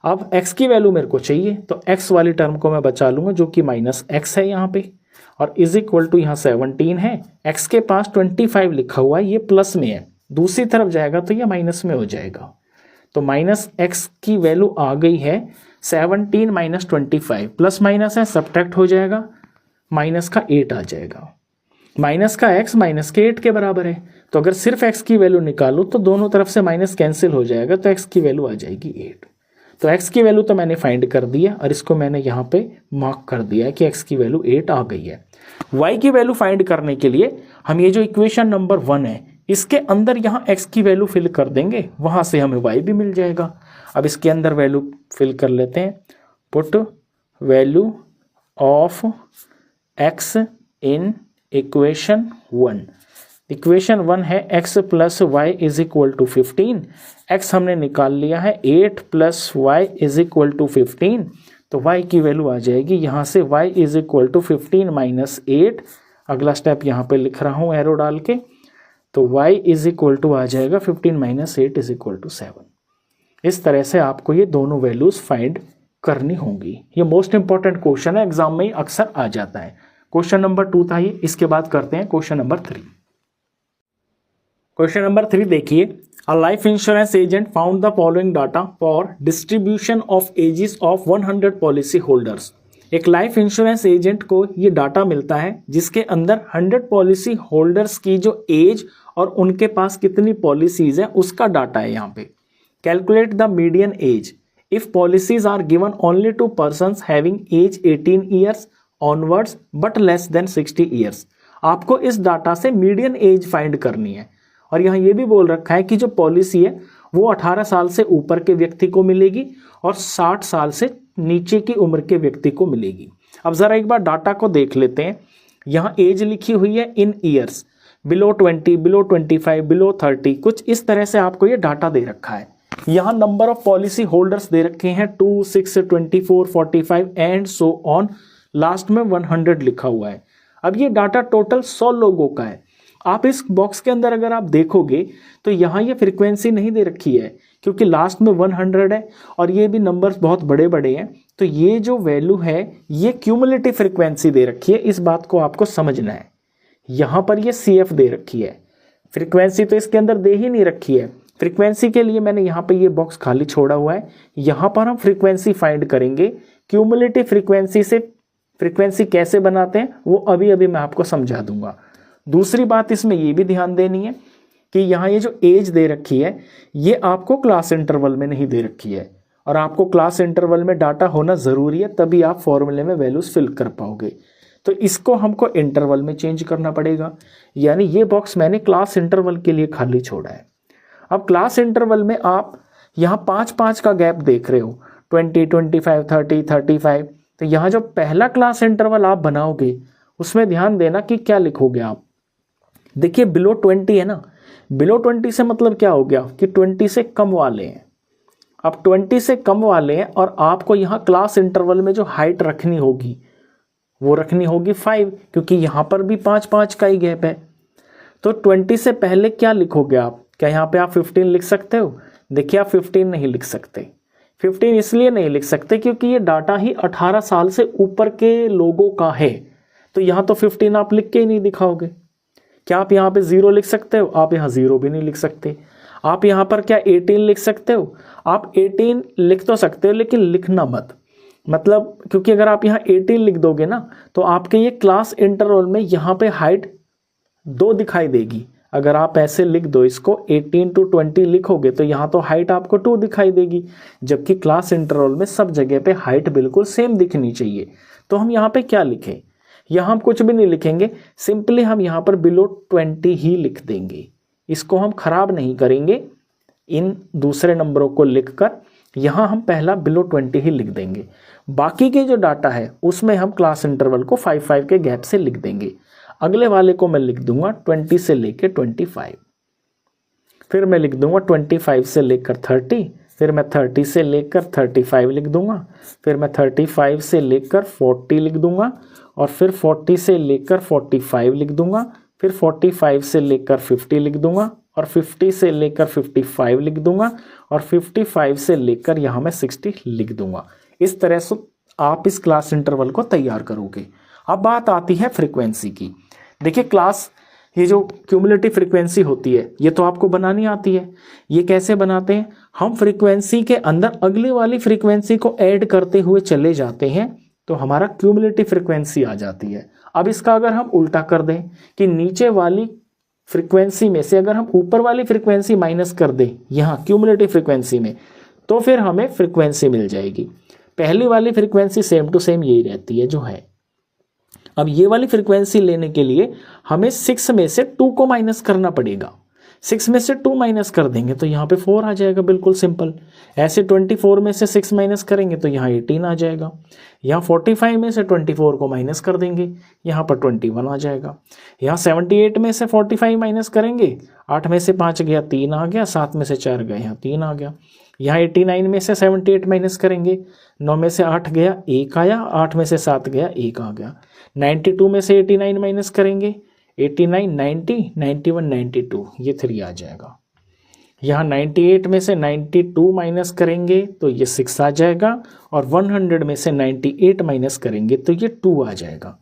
Speaker 1: अब x की वैल्यू मेरे को चाहिए, तो x वाली टर्म को मैं बचा लूंगा जो कि -x है यहाँ पे, और इज इक्वल टू यहाँ 17 है, x के पास 25 लिखा हुआ है, ये प्लस में है, दूसरी तरफ जाएगा तो ये माइनस में हो जाएगा। तो -x की वैल्यू आ गई है 17 - 25, प्लस माइनस है, सब्ट्रैक्ट हो जाएगा, माइनस का 8 आ जाएगा। माइनस का x माइनस के 8 के बराबर है, तो अगर सिर्फ x की वैल्यू निकालूँ तो दोनों तरफ से माइनस कैंसिल हो जाएगा, तो x की वैल्यू आ जाएगी 8। तो x की वैल्यू तो मैंने फाइंड कर दी है, और इसको मैंने यहाँ पे मार्क कर दिया है कि x की वैल्यू 8 आ गई है। y की वैल्यू फाइंड करने के लिए हम ये जो इक्वेशन नंबर 1 है इसके अंदर यहाँ x की वैल्यू फिल कर देंगे, वहाँ से हमें y भी मिल जाएगा। अब इसके अंदर वैल्यू फिल कर लेते हैं, put value of x in equation 1। Equation 1 है x plus Y is equal to 15। x हमने निकाल लिया है 8 plus Y is equal to 15, तो y की वैल्यू आ जाएगी यहाँ से y is equal to 15 minus 8। अगला स्टेप यहाँ पे लिख रहा हूँ एरो डाल के, तो y इज इक्वल टू आ जाएगा 15 माइनस 8 इज इक्वल टू 7। इस तरह से आपको ये दोनों वैल्यूज फाइंड करनी होंगी। ये मोस्ट इंपॉर्टेंट क्वेश्चन है, एग्जाम में अक्सर आ जाता है। क्वेश्चन नंबर 2 था ये। इसके बाद करते हैं क्वेश्चन नंबर 3। क्वेश्चन नंबर 3 देखिए, a life insurance agent found the following data for distribution of ages of 100 policy holders. एक लाइफ इंश्योरेंस एजेंट को ये डाटा मिलता है जिसके अंदर 100 पॉलिसी होल्डर्स की जो एज और उनके पास कितनी पॉलिसीज है उसका डाटा है यहाँ पे। Calculate the median age if policies are given only to persons having age 18 years onwards but less than 60 years. आपको इस डाटा से मीडियन एज फाइंड करनी है। और यहाँ ये भी बोल रखा है कि जो पॉलिसी है वो 18 साल से ऊपर के व्यक्ति को मिलेगी और 60 साल से नीचे की उम्र के व्यक्ति को मिलेगी। अब जरा एक बार डाटा को देख लेते हैं। यहाँ एज लिखी हुई है इन ईयर्स, बिलो 20, बिलो 25, बिलो 30, कुछ इस तरह से आपको ये डाटा दे रखा है। यहाँ नंबर ऑफ पॉलिसी होल्डर्स दे रखे हैं 2, 6, 24, 45 एंड सो ऑन, लास्ट में 100 लिखा हुआ है। अब ये डाटा टोटल 100 लोगों का है। आप इस बॉक्स के अंदर अगर आप देखोगे तो यहाँ ये फ्रीक्वेंसी नहीं दे रखी है क्योंकि लास्ट में 100 है और ये भी नंबर्स बहुत बड़े बड़े हैं, तो ये जो वैल्यू है ये क्यूमुलेटिव फ्रीक्वेंसी दे रखी है। इस बात को आपको समझना है। यहाँ पर ये CF दे रखी है, फ्रीक्वेंसी तो इसके अंदर दे ही नहीं रखी है। फ्रीक्वेंसी के लिए मैंने यहाँ पे ये बॉक्स खाली छोड़ा हुआ है। यहाँ पर हम फ्रीक्वेंसी फाइंड करेंगे। क्यूमुलेटिव फ्रीक्वेंसी से फ्रीक्वेंसी कैसे बनाते हैं वो अभी मैं आपको समझा दूंगा। दूसरी बात इसमें ये भी ध्यान देनी है कि यहाँ ये जो एज दे रखी है ये आपको क्लास इंटरवल में नहीं दे रखी है, और आपको क्लास इंटरवल में डाटा होना ज़रूरी है, तभी आप फॉर्मूले में वैल्यूज फिल कर पाओगे। तो इसको हमको इंटरवल में चेंज करना पड़ेगा, यानी ये बॉक्स मैंने क्लास इंटरवल के लिए खाली छोड़ा है। अब क्लास इंटरवल में आप यहाँ 5-5 का गैप देख रहे हो, 20, 25, 30, 35। तो यहाँ जो पहला क्लास इंटरवल आप बनाओगे उसमें ध्यान देना कि क्या लिखोगे आप। देखिए बिलो 20 है ना, बिलो 20 से मतलब क्या हो गया कि 20 से कम वाले हैं। अब 20 से कम वाले हैं और आपको यहाँ क्लास इंटरवल में जो हाइट रखनी होगी वो रखनी होगी 5, क्योंकि यहाँ पर भी 5-5 का ही गैप है। तो 20 से पहले क्या लिखोगे आप? क्या यहाँ पे आप 15 लिख सकते हो? देखिए आप 15 नहीं लिख सकते। 15 इसलिए नहीं लिख सकते क्योंकि ये डाटा ही 18 साल से ऊपर के लोगों का है, तो यहाँ तो 15 आप लिख के ही नहीं दिखाओगे। क्या आप यहाँ पे 0 लिख सकते हो? आप यहाँ 0 भी नहीं लिख सकते। आप यहाँ पर क्या 18 लिख सकते हो? आप 18 लिख तो सकते हो लेकिन लिखना मत, मतलब क्योंकि अगर आप यहाँ 18 लिख दोगे ना तो आपके ये क्लास इंटरवल में यहाँ पे हाइट 2 दिखाई देगी। अगर आप ऐसे लिख दो इसको 18 to 20 लिखोगे तो यहाँ तो हाइट आपको 2 दिखाई देगी, जबकि क्लास इंटरवल में सब जगह पे हाइट बिल्कुल सेम दिखनी चाहिए। तो हम यहाँ पे क्या लिखें? यहाँ हम कुछ भी नहीं लिखेंगे, सिंपली हम यहाँ पर बिलो 20 ही लिख देंगे। इसको हम खराब नहीं करेंगे इन दूसरे नंबरों को लिखकर, यहाँ हम पहला बिलो 20 ही लिख देंगे। बाकी के जो डाटा है उसमें हम क्लास इंटरवल को 5-5 के गैप से लिख देंगे। अगले वाले को मैं लिख दूंगा 20 से लेकर 25, फिर मैं लिख दूंगा 25 से लेकर 30, फिर मैं 30 से लेकर 35 लिख दूंगा, फिर मैं 35 से लेकर 40 लिख दूंगा, और फिर 40 से लेकर 45 लिख दूंगा, फिर 45 से लेकर 50 लिख दूंगा, और 50 से लेकर 55 लिख दूंगा, और 55 से लेकर यहाँ मैं 60 लिख दूंगा। इस तरह से आप इस क्लास इंटरवल को तैयार करोगे। अब बात आती है फ्रीक्वेंसी की। देखिए क्लास, ये जो क्यूमुलेटिव फ्रीक्वेंसी होती है ये तो आपको बनानी आती है। ये कैसे बनाते हैं? हम फ्रीक्वेंसी के अंदर अगली वाली फ्रीक्वेंसी को ऐड करते हुए चले जाते हैं तो हमारा क्यूमुलेटिव फ्रीक्वेंसी आ जाती है। अब इसका अगर हम उल्टा कर दें कि नीचे वाली फ्रीक्वेंसी में से अगर हम ऊपर वाली फ्रीक्वेंसी माइनस कर दें यहाँ क्यूमुलेटिव फ्रीक्वेंसी में, तो फिर हमें फ्रीक्वेंसी मिल जाएगी। पहली वाली फ्रीक्वेंसी सेम टू सेम यही रहती है जो है। अब ये वाली फ्रीक्वेंसी लेने के लिए हमें 6 में से 2 को माइनस करना पड़ेगा, 6 में से 2 माइनस कर देंगे तो यहाँ पे 4 आ जाएगा, बिल्कुल सिंपल। ऐसे 24 में से 6 माइनस करेंगे तो यहाँ 18 आ जाएगा। यहाँ 45 में से 24 को माइनस कर देंगे, यहाँ पर 21 आ जाएगा। यहाँ 78 में से 45 माइनस करेंगे, 8 में से 5 गया 3 आ गया, 7 में से 4 गया यहाँ 3 आ गया। यहाँ 89 में से 78 माइनस करेंगे, 9 में से 8 गया 1 आया, 8 में से 7 गया 1 आ गया। 92 में से 89 माइनस करेंगे, 89 90 91 92 ये 3 आ जाएगा। यहाँ 98 में से 92 माइनस करेंगे तो ये 6 आ जाएगा, और 100 में से 98 माइनस करेंगे तो ये 2 आ जाएगा।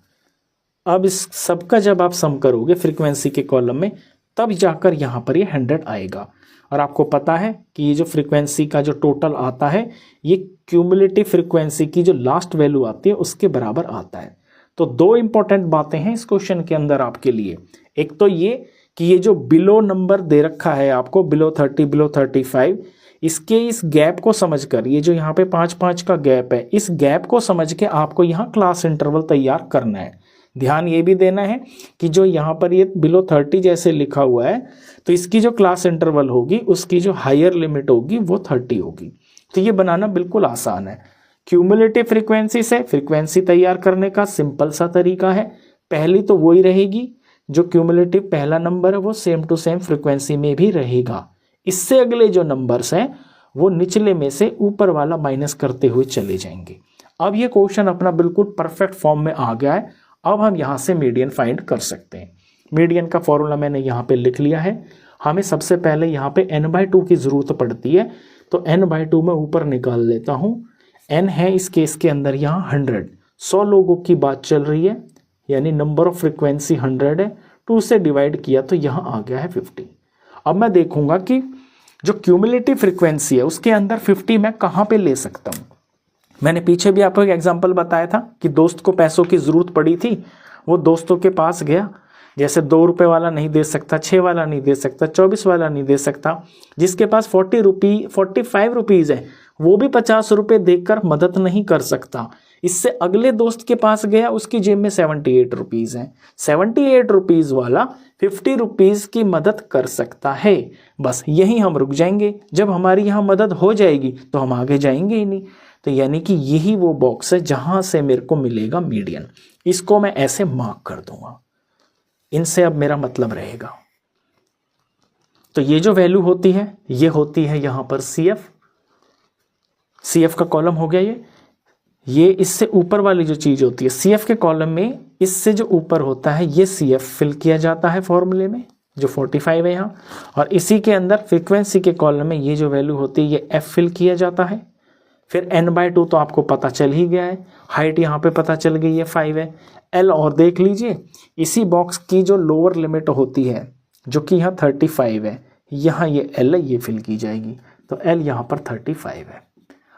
Speaker 1: अब इस सबका जब आप सम करोगे फ्रीक्वेंसी के कॉलम में, तब जाकर यहाँ पर ये 100 आएगा। और आपको पता है कि ये जो फ्रीक्वेंसी का जो टोटल आता है, ये क्यूमुलेटिव फ्रीक्वेंसी की जो लास्ट वैल्यू आती है उसके बराबर आता है। तो 2 इंपॉर्टेंट बातें हैं इस क्वेश्चन के अंदर आपके लिए। एक तो ये कि ये जो बिलो नंबर दे रखा है आपको, बिलो 30 बिलो 35, इसके इस गैप को समझकर, ये जो यहाँ पे 5-5 का गैप है, इस गैप को समझ के आपको यहाँ क्लास इंटरवल तैयार करना है। ध्यान ये भी देना है कि जो यहाँ पर ये बिलो 30 जैसे लिखा हुआ है, तो इसकी जो क्लास इंटरवल होगी उसकी जो हायर लिमिट होगी वो 30 होगी। तो ये बनाना बिल्कुल आसान है। क्यूमुलेटिव फ्रीक्वेंसी से फ्रीक्वेंसी तैयार करने का सिंपल सा तरीका है। पहली तो वही रहेगी, जो क्यूमुलेटिव पहला नंबर है वो सेम टू सेम फ्रीक्वेंसी में भी रहेगा। इससे अगले जो नंबर्स हैं वो निचले में से ऊपर वाला माइनस करते हुए चले जाएंगे। अब ये क्वेश्चन अपना बिल्कुल परफेक्ट फॉर्म में आ गया है। अब हम यहाँ से मीडियन फाइंड कर सकते हैं। मीडियन का फॉर्मूला मैंने यहाँ पे लिख लिया है। हमें सबसे पहले यहाँ पे n/2 की ज़रूरत पड़ती है, तो n/2 में ऊपर निकाल लेता हूँ। n है इस केस के अंदर यहाँ 100 लोगों की बात चल रही है, यानी नंबर ऑफ फ्रिक्वेंसी 100 है। 2 से डिवाइड किया तो यहाँ आ गया है 50। अब मैं देखूंगा कि जो क्यूमुलेटिव फ्रिक्वेंसी है उसके अंदर 50 मैं कहाँ पे ले सकता हूँ। मैंने पीछे भी आपको एक एग्जांपल बताया था कि दोस्त को पैसों की ज़रूरत पड़ी थी, वो दोस्तों के पास गया। जैसे 2 रुपये वाला नहीं दे सकता, 6 वाला नहीं दे सकता, 24 वाला नहीं दे सकता। जिसके पास 45 रुपीज़ है वो भी 50 रुपये देकर मदद नहीं कर सकता। इससे अगले दोस्त के पास गया, उसकी जेब में 78 रुपीज़ है। 78 रुपीज़ वाला 50 रुपीज़ की मदद कर सकता है। बस यहीं हम रुक जाएंगे। जब हमारी यहाँ मदद हो जाएगी तो हम आगे जाएंगे ही नहीं। तो यानी कि यही वो बॉक्स है जहाँ से मेरे को मिलेगा मीडियन। इसको मैं ऐसे मार्क कर दूंगा। इनसे अब मेरा मतलब रहेगा। तो ये जो वैल्यू होती है ये होती है यहाँ पर CF का कॉलम हो गया ये इससे ऊपर वाली जो चीज़ होती है CF के कॉलम में, इससे जो ऊपर होता है ये CF फिल किया जाता है फॉर्मूले में, जो 45 है यहाँ। और इसी के अंदर फ्रीक्वेंसी के कॉलम में ये जो वैल्यू होती है ये F फिल किया जाता है। फिर n/2 तो आपको पता चल ही गया है, हाइट यहाँ पे पता चल गई है 5 है। L और देख लीजिए, इसी बॉक्स की जो लोअर लिमिट होती है जो कि यहाँ 35 है, यहाँ ये L है, ये फिल की जाएगी। तो L यहाँ पर 35 है।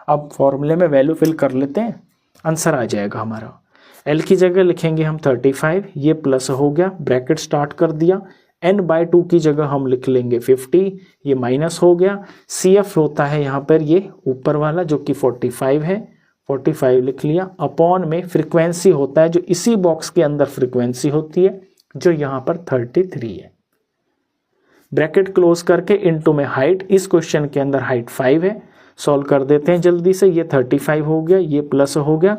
Speaker 1: अब फॉर्मूले में वैल्यू फिल कर लेते हैं, आंसर आ जाएगा हमारा। L की जगह लिखेंगे हम 35, ये प्लस हो गया, ब्रैकेट स्टार्ट कर दिया। n/2 की जगह हम लिख लेंगे 50, ये माइनस हो गया। CF होता है यहाँ पर ये ऊपर वाला जो कि 45 है, 45 लिख लिया। अपॉन में फ्रीक्वेंसी होता है जो इसी बॉक्स के अंदर फ्रीक्वेंसी होती है, जो यहाँ पर 33 है। ब्रैकेट क्लोज करके इनटू में हाइट, इस क्वेश्चन के अंदर हाइट 5 है। सॉल्व कर देते हैं जल्दी से। ये 35 हो गया, ये प्लस हो गया।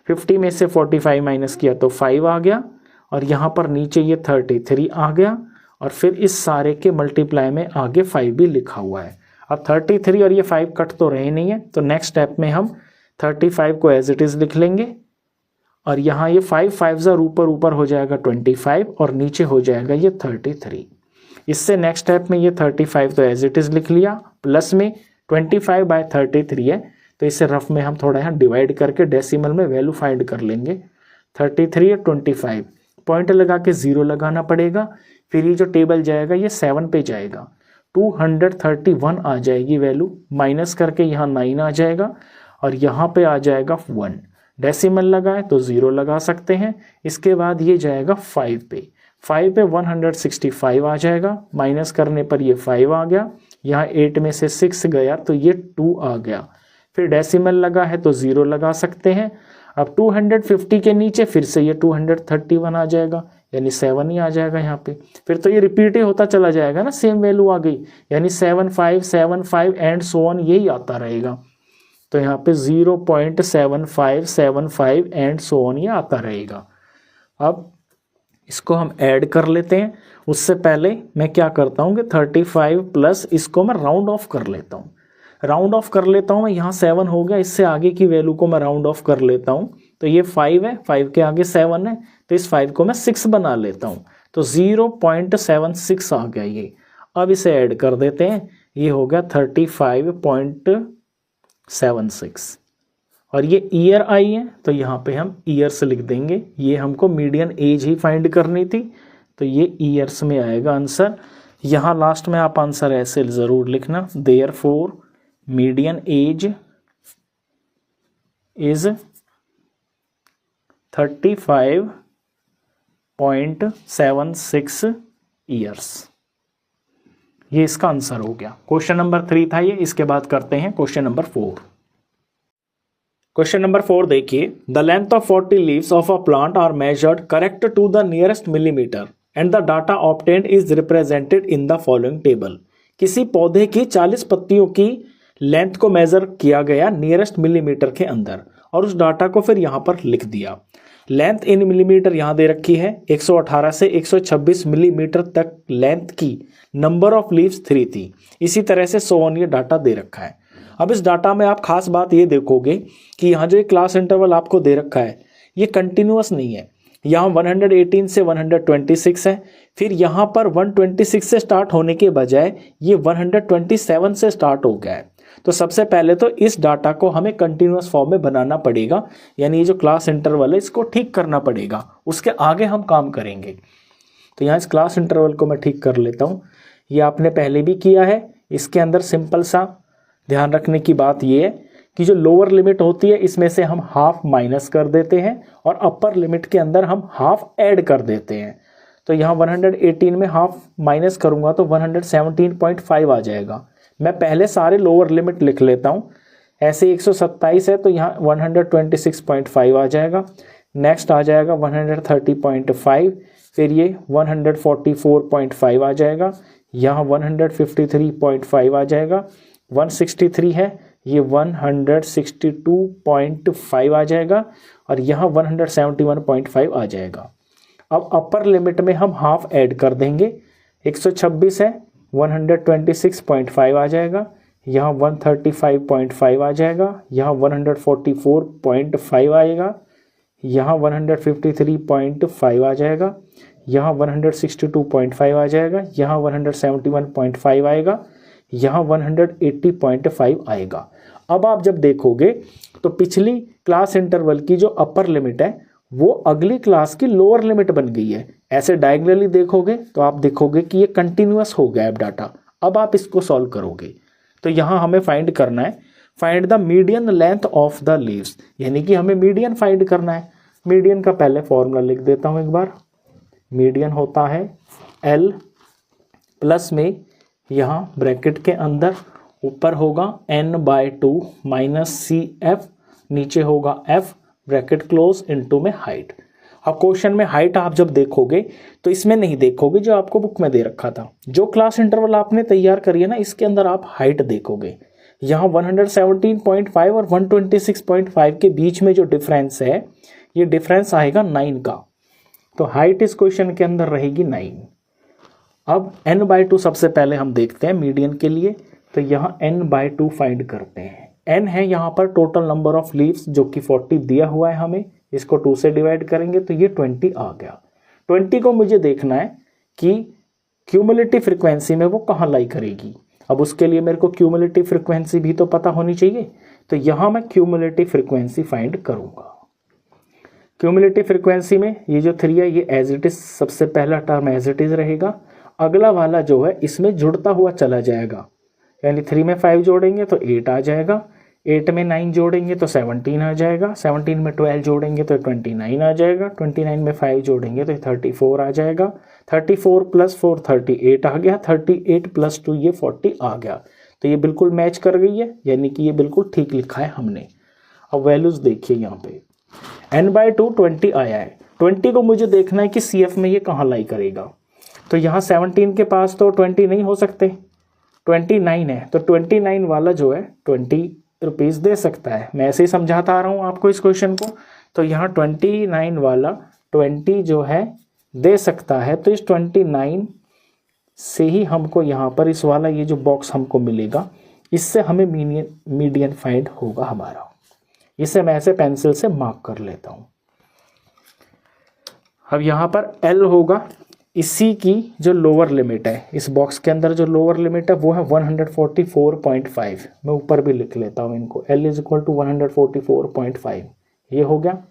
Speaker 1: 50 में से 45 माइनस किया तो 5 आ गया, और यहाँ पर नीचे ये 33 आ गया। और फिर इस सारे के मल्टीप्लाई में आगे 5 भी लिखा हुआ है। अब 33 और ये 5 कट तो रहे नहीं है, तो नेक्स्ट स्टेप में हम 35 को एज इट इज़ लिख लेंगे। और यहाँ ये 5 ऊपर हो जाएगा 25, और नीचे हो जाएगा ये 33। इससे नेक्स्ट स्टेप में ये 35 तो एज इट इज़ लिख लिया, प्लस में 25/33 है, तो इसे रफ में हम थोड़ा यहाँ डिवाइड करके डेसिमल में वैल्यू फाइंड कर लेंगे। 33 और 25 पॉइंट लगा के 0 लगाना पड़ेगा। फिर ये जो टेबल जाएगा ये 7 पे जाएगा, 231 आ जाएगी वैल्यू। माइनस करके यहाँ 9 आ जाएगा, और यहाँ पे आ जाएगा 1। डेसिमल लगाए तो 0 लगा सकते हैं। इसके बाद ये जाएगा 5 पे 165 आ जाएगा। माइनस करने पर ये 5 आ गया। यहाँ 8 में से 6 गया तो ये 2 आ गया। फिर डेसिमल लगा है तो 0 लगा सकते हैं। अब 250 के नीचे फिर से ये 231 आ जाएगा। यानी 7 ही आ जाएगा यहाँ पे। फिर तो ये रिपीट ही होता चला जाएगा ना, सेम वैल्यू आ गई, यानी 7 5 7 5 एंड सो ऑन यही आता रहेगा। तो यहाँ पे 0.7575 एंड सो ऑन ये आता रहेगा। अब इसको हम ऐड कर लेते हैं। उससे पहले मैं क्या करता हूँ कि 35 प्लस इसको मैं राउंड ऑफ कर लेता हूँ। राउंड ऑफ कर लेता हूँ मैं, यहाँ 7 हो गया, इससे आगे की वैल्यू को मैं राउंड ऑफ कर लेता हूँ। तो ये 5 है, 5 के आगे 7 है, तो इस 5 को मैं 6 बना लेता हूँ। तो 0.76 आ गया ये। अब इसे ऐड कर देते हैं, ये हो गया 35.76। और ये ईयर आई है, तो यहाँ पे हम ईयर्स लिख देंगे। ये हमको मीडियन एज ही फाइंड करनी थी, तो ये ईयर्स में आएगा आंसर। यहाँ लास्ट में आप आंसर ऐसे ज़रूर लिखना, therefore median age is 35.76 years. ये इसका आंसर हो गया। क्वेश्चन नंबर 3 था ये। इसके बाद करते हैं क्वेश्चन नंबर 4। क्वेश्चन नंबर 4 देखिए, the length of 40 leaves of a plant are measured correct to the nearest millimetre and the data obtained is represented in the following table. किसी पौधे की 40 पत्तियों की लेंथ को मेजर किया गया नियरेस्ट मिलीमीटर के अंदर, और उस डाटा को फिर यहाँ पर लिख दिया। लेंथ इन मिलीमीटर यहाँ दे रखी है, 118 से 126 मिलीमीटर तक लेंथ की नंबर ऑफ लीव्स 3 थी। इसी तरह से सो ऑन ये डाटा दे रखा है। अब इस डाटा में आप खास बात ये देखोगे कि यहाँ जो एक क्लास इंटरवल आपको दे रखा है ये कंटिन्यूअस नहीं है। यहाँ 118 से 126 है, फिर यहाँ पर 126 से स्टार्ट होने के बजाय ये 127 से स्टार्ट हो गया है। तो सबसे पहले तो इस डाटा को हमें कंटिन्यूअस फॉर्म में बनाना पड़ेगा, यानी ये जो क्लास इंटरवल है इसको ठीक करना पड़ेगा, उसके आगे हम काम करेंगे। तो यहाँ इस क्लास इंटरवल को मैं ठीक कर लेता हूँ। ये आपने पहले भी किया है। इसके अंदर सिंपल सा ध्यान रखने की बात ये है कि जो लोअर लिमिट होती है इसमें से हम हाफ माइनस कर देते हैं और अपर लिमिट के अंदर हम हाफ ऐड कर देते हैं। तो यहाँ 118 में हाफ माइनस करूँगा तो 117.5 आ जाएगा। मैं पहले सारे लोअर लिमिट लिख लेता हूँ। ऐसे 127 है तो यहाँ 126.5 आ जाएगा। नेक्स्ट आ जाएगा 130.5, फिर ये 144.5 आ जाएगा। यहाँ 153.5 आ जाएगा। 163 है, ये 162.5 आ जाएगा और यहाँ 171.5 आ जाएगा। अब अपर लिमिट में हम हाफ ऐड कर देंगे। 126 है, 126.5 आ जाएगा। यहाँ 135.5 आ जाएगा। यहाँ 144.5 आएगा। यहाँ 153.5 आ जाएगा। यहाँ 162.5 आ जाएगा। यहाँ 171.5 आएगा। यहाँ 180.5 आएगा। अब आप जब देखोगे तो पिछली क्लास इंटरवल की जो अपर लिमिट है वो अगली क्लास की लोअर लिमिट बन गई है। ऐसे डायगोनली देखोगे तो आप देखोगे कि ये कंटिन्यूअस हो गया है डाटा। अब आप इसको सॉल्व करोगे तो यहाँ हमें फाइंड करना है, find the median length of the leaves, यानी कि हमें मीडियन फाइंड करना है। मीडियन का पहले फॉर्मूला लिख देता हूँ एक बार। मीडियन होता है L प्लस में यहाँ ब्रैकेट के अंदर ऊपर होगा n/2 माइनस CF, नीचे होगा F ब्रैकेट क्लोज इनटू में हाइट। अब क्वेश्चन में हाइट आप जब देखोगे तो इसमें नहीं देखोगे जो आपको बुक में दे रखा था। जो क्लास इंटरवल आपने तैयार करी है ना इसके अंदर आप हाइट देखोगे। यहाँ 117.5 और 126.5 के बीच में जो डिफरेंस है ये डिफरेंस आएगा 9 का। तो हाइट इस क्वेश्चन के अंदर रहेगी 9। अब n/2 सबसे पहले हम देखते हैं मीडियन के लिए। तो यहाँ n/2 फाइंड करते हैं। n है यहाँ पर टोटल नंबर ऑफ लीव्स जो कि 40 दिया हुआ है हमें। इसको 2 से डिवाइड करेंगे तो ये 20 आ गया। 20 को मुझे देखना है कि क्यूमुलेटिव फ्रिक्वेंसी में वो कहाँ लाई करेगी। अब उसके लिए मेरे को क्यूमुलेटिव फ्रिक्वेंसी भी तो पता होनी चाहिए। तो यहाँ मैं क्यूमुलेटिव फ्रिक्वेंसी फाइंड करूँगा। क्यूमुलेटिव फ्रिक्वेंसी में ये जो 3 है ये एज इट इज, सबसे पहला टर्म एज इट इज रहेगा। अगला वाला जो है इसमें जुड़ता हुआ चला जाएगा, यानी 3 में 5 जोड़ेंगे तो 8 आ जाएगा। 8 में 9 जोड़ेंगे तो 17 आ जाएगा। 17 में 12 जोड़ेंगे तो 29 आ जाएगा। 29 में 5 जोड़ेंगे तो 34 आ जाएगा। 34 प्लस 4 38 आ गया। 38 प्लस 2 ये 40 आ गया। तो ये बिल्कुल मैच कर गई है, यानी कि ये बिल्कुल ठीक लिखा है हमने। अब वैल्यूज देखिए यहाँ पे n/2 20 आया है, 20 को मुझे देखना है कि CF में ये कहाँ लाई करेगा। तो यहाँ 17 के पास तो 20 नहीं हो सकते, 29 है, तो 29 वाला जो है 20 रुपीज़ दे सकता है। मैं ऐसे ही समझाता आ रहा हूँ आपको इस क्वेश्चन को। तो यहाँ 29 वाला 20 जो है दे सकता है, तो इस 29 से ही हमको यहाँ पर इस वाला ये जो बॉक्स हमको मिलेगा, इससे हमें मीडियन फाइंड होगा हमारा। इसे मैं ऐसे पेंसिल से मार्क कर लेता हूँ। अब यहाँ पर L होगा, इसी की जो लोअर लिमिट है, इस बॉक्स के अंदर जो लोअर लिमिट है वो है 144.5। मैं ऊपर भी लिख लेता हूँ इनको, L = 144.5 ये हो गया।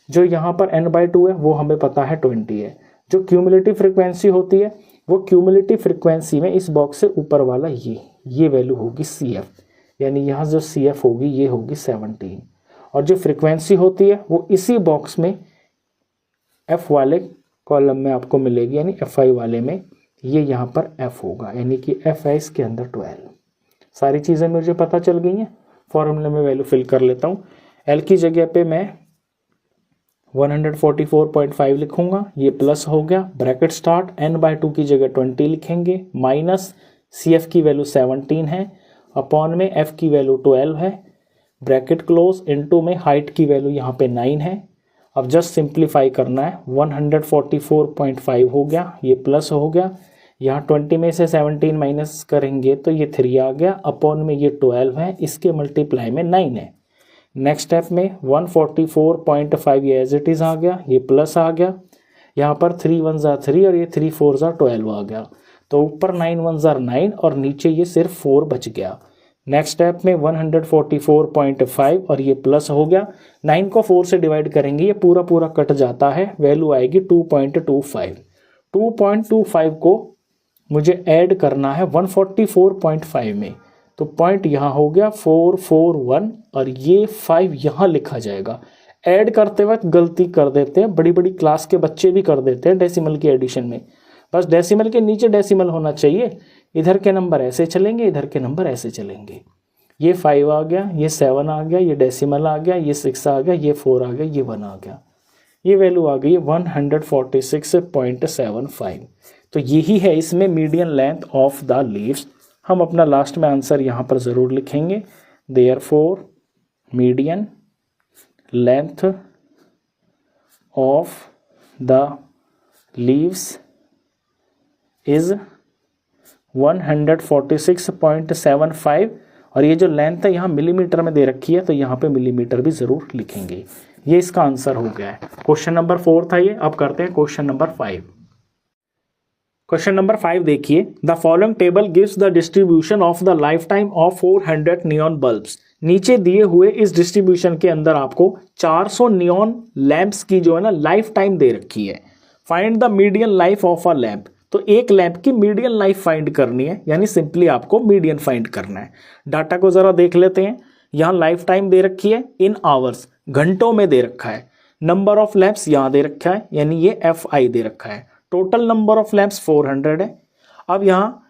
Speaker 1: जो यहाँ पर n/2 है वो हमें पता है 20 है। जो क्यूमुलेटिव फ्रिक्वेंसी होती है वो क्यूमुलेटिव फ्रिक्वेंसी में इस बॉक्स से ऊपर वाला ये वैल्यू होगी CF, यानी यहाँ जो CF होगी ये होगी 17। और जो फ्रिक्वेंसी होती है वो इसी बॉक्स में F वाले कॉलम में आपको मिलेगी, यानी FI वाले में ये यहाँ पर F होगा, यानी कि F है इसके अंदर 12। सारी चीज़ें मुझे पता चल गई हैं। फॉर्मूले में वैल्यू फिल कर लेता हूँ। L की जगह पे मैं 144.5 लिखूंगा, ये प्लस हो गया, ब्रैकेट स्टार्ट, n/2 की जगह 20 लिखेंगे, माइनस CF की वैल्यू 17 है, अपॉन में F की वैल्यू 12 है, ब्रैकेट क्लोज, इनटू में हाइट की वैल्यू यहाँ पे 9 है। अब जस्ट सिंप्लीफाई करना है, 144.5 हो गया, ये प्लस हो गया, यहाँ 20 में से 17 माइनस करेंगे तो ये 3 आ गया, अपॉन में ये 12 है, इसके मल्टीप्लाई में 9 है। नेक्स्ट स्टेप में 144.5 ये एज इट इज़ आ गया, ये प्लस आ गया, यहाँ पर 3 1 ज़ा 3 और ये 3 4 ज़ा 12 आ गया, तो ऊपर 9 1 ज़ा 9 और नीचे ये सिर्फ 4 बच गया। नेक्स्ट स्टेप में 144.5 और ये प्लस हो गया, 9 को 4 से डिवाइड करेंगे ये पूरा पूरा कट जाता है, वैल्यू आएगी 2.25। 2.25 को मुझे ऐड करना है 144.5 में, तो पॉइंट यहाँ हो गया 441 और ये 5 यहाँ लिखा जाएगा। ऐड करते वक्त गलती कर देते हैं, बड़ी बड़ी क्लास के बच्चे भी कर देते हैं डेसिमल की एडिशन में, बस डेसिमल के नीचे डेसिमल होना चाहिए, इधर के नंबर ऐसे चलेंगे, इधर के नंबर ऐसे चलेंगे। ये 5 आ गया, ये 7 आ गया, ये डेसिमल आ गया, ये 6 आ गया, ये 4 आ गया, ये 1 आ गया, ये वैल्यू आ गई 146.75। तो यही है इसमें median length of the leaves. हम अपना लास्ट में आंसर यहाँ पर ज़रूर लिखेंगे, therefore median length of the leaves is 146.75। और ये जो लेंथ है यहाँ मिलीमीटर में दे रखी है, तो यहाँ पे मिलीमीटर भी ज़रूर लिखेंगे। ये इसका आंसर हो गया है। क्वेश्चन नंबर 4 था ये। अब करते हैं क्वेश्चन नंबर 5। क्वेश्चन नंबर 5 देखिए, the following table gives the distribution of the life time of 400 neon bulbs. नीचे दिए हुए इस डिस्ट्रीब्यूशन के अंदर आपको 400 नियॉन लैंप्स की जो है ना लाइफ टाइम दे रखी है। Find the median life of a lamp. तो एक लैंप की मीडियन लाइफ फाइंड करनी है, यानी सिंपली आपको मीडियन फाइंड करना है। डाटा को जरा देख लेते हैं। यहाँ लाइफ टाइम दे रखी है इन आवर्स, घंटों में दे रखा है। नंबर ऑफ लैंप्स यहाँ दे रखा है, यानी ये FI दे रखा है। टोटल नंबर ऑफ लैंप्स 400 है। अब यहाँ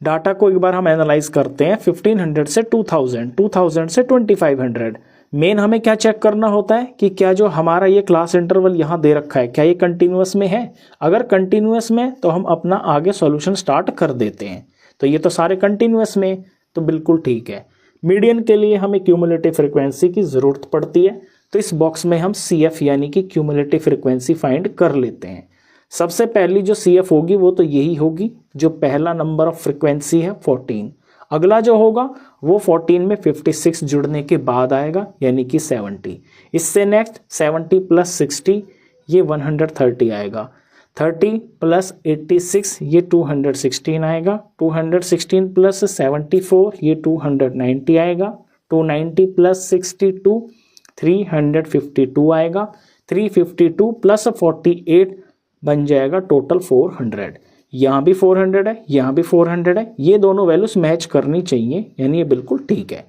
Speaker 1: डाटा को एक बार हम एनालाइज करते हैं। 1500 से 2000, 2000 से 2500। मेन हमें क्या चेक करना होता है कि क्या जो हमारा ये क्लास इंटरवल यहाँ दे रखा है, क्या ये कंटिन्यूअस में है। अगर कंटिन्यूअस में तो हम अपना आगे सॉल्यूशन स्टार्ट कर देते हैं। तो ये तो सारे कंटिन्यूअस में, तो बिल्कुल ठीक है। मीडियन के लिए हमें क्यूमुलेटिव फ्रिक्वेंसी की ज़रूरत पड़ती है, तो इस बॉक्स में हम CF यानी कि क्यूमुलेटिव फ्रिक्वेंसी फाइंड कर लेते हैं। सबसे पहली जो CF होगी वो तो यही होगी, जो पहला नंबर ऑफ फ्रिक्वेंसी है 14। अगला जो होगा वो 14 में 56 जुड़ने के बाद आएगा, यानी कि 70। इससे नेक्स्ट 70 + 60 ये 130 आएगा। 30 + 86 ये 216 आएगा। 216 + 74 ये 290 आएगा। 290 + 62 352 आएगा। 352 + 48 बन जाएगा टोटल 400। यहाँ भी 400 है, यहाँ भी 400 है, ये दोनों वैल्यूज मैच करनी चाहिए, यानी ये बिल्कुल ठीक है।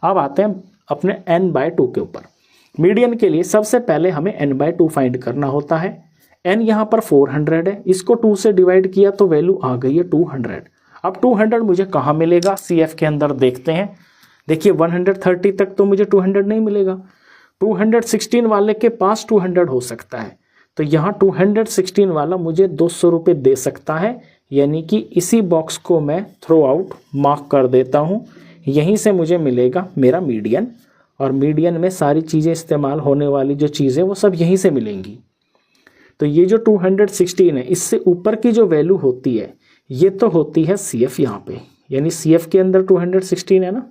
Speaker 1: अब आते हैं अपने n/2 के ऊपर। मीडियन के लिए सबसे पहले हमें n/2 फाइंड करना होता है। n यहाँ पर 400 है, इसको 2 से डिवाइड किया तो वैल्यू आ गई है 200। अब 200 मुझे कहाँ मिलेगा, CF के अंदर देखते हैं। देखिए 130 तक तो मुझे 200 नहीं मिलेगा, 216 वाले के पास 200 हो सकता है, तो यहाँ 216 वाला मुझे 200 रुपये दे सकता है, यानी कि इसी बॉक्स को मैं थ्रो आउट मार्क कर देता हूँ। यहीं से मुझे मिलेगा मेरा मीडियन, और मीडियन में सारी चीज़ें इस्तेमाल होने वाली जो चीज़ें वो सब यहीं से मिलेंगी। तो ये जो 216 है, इससे ऊपर की जो वैल्यू होती है ये तो होती है CF यहाँ पे, यानी CF के अंदर 216 है ना,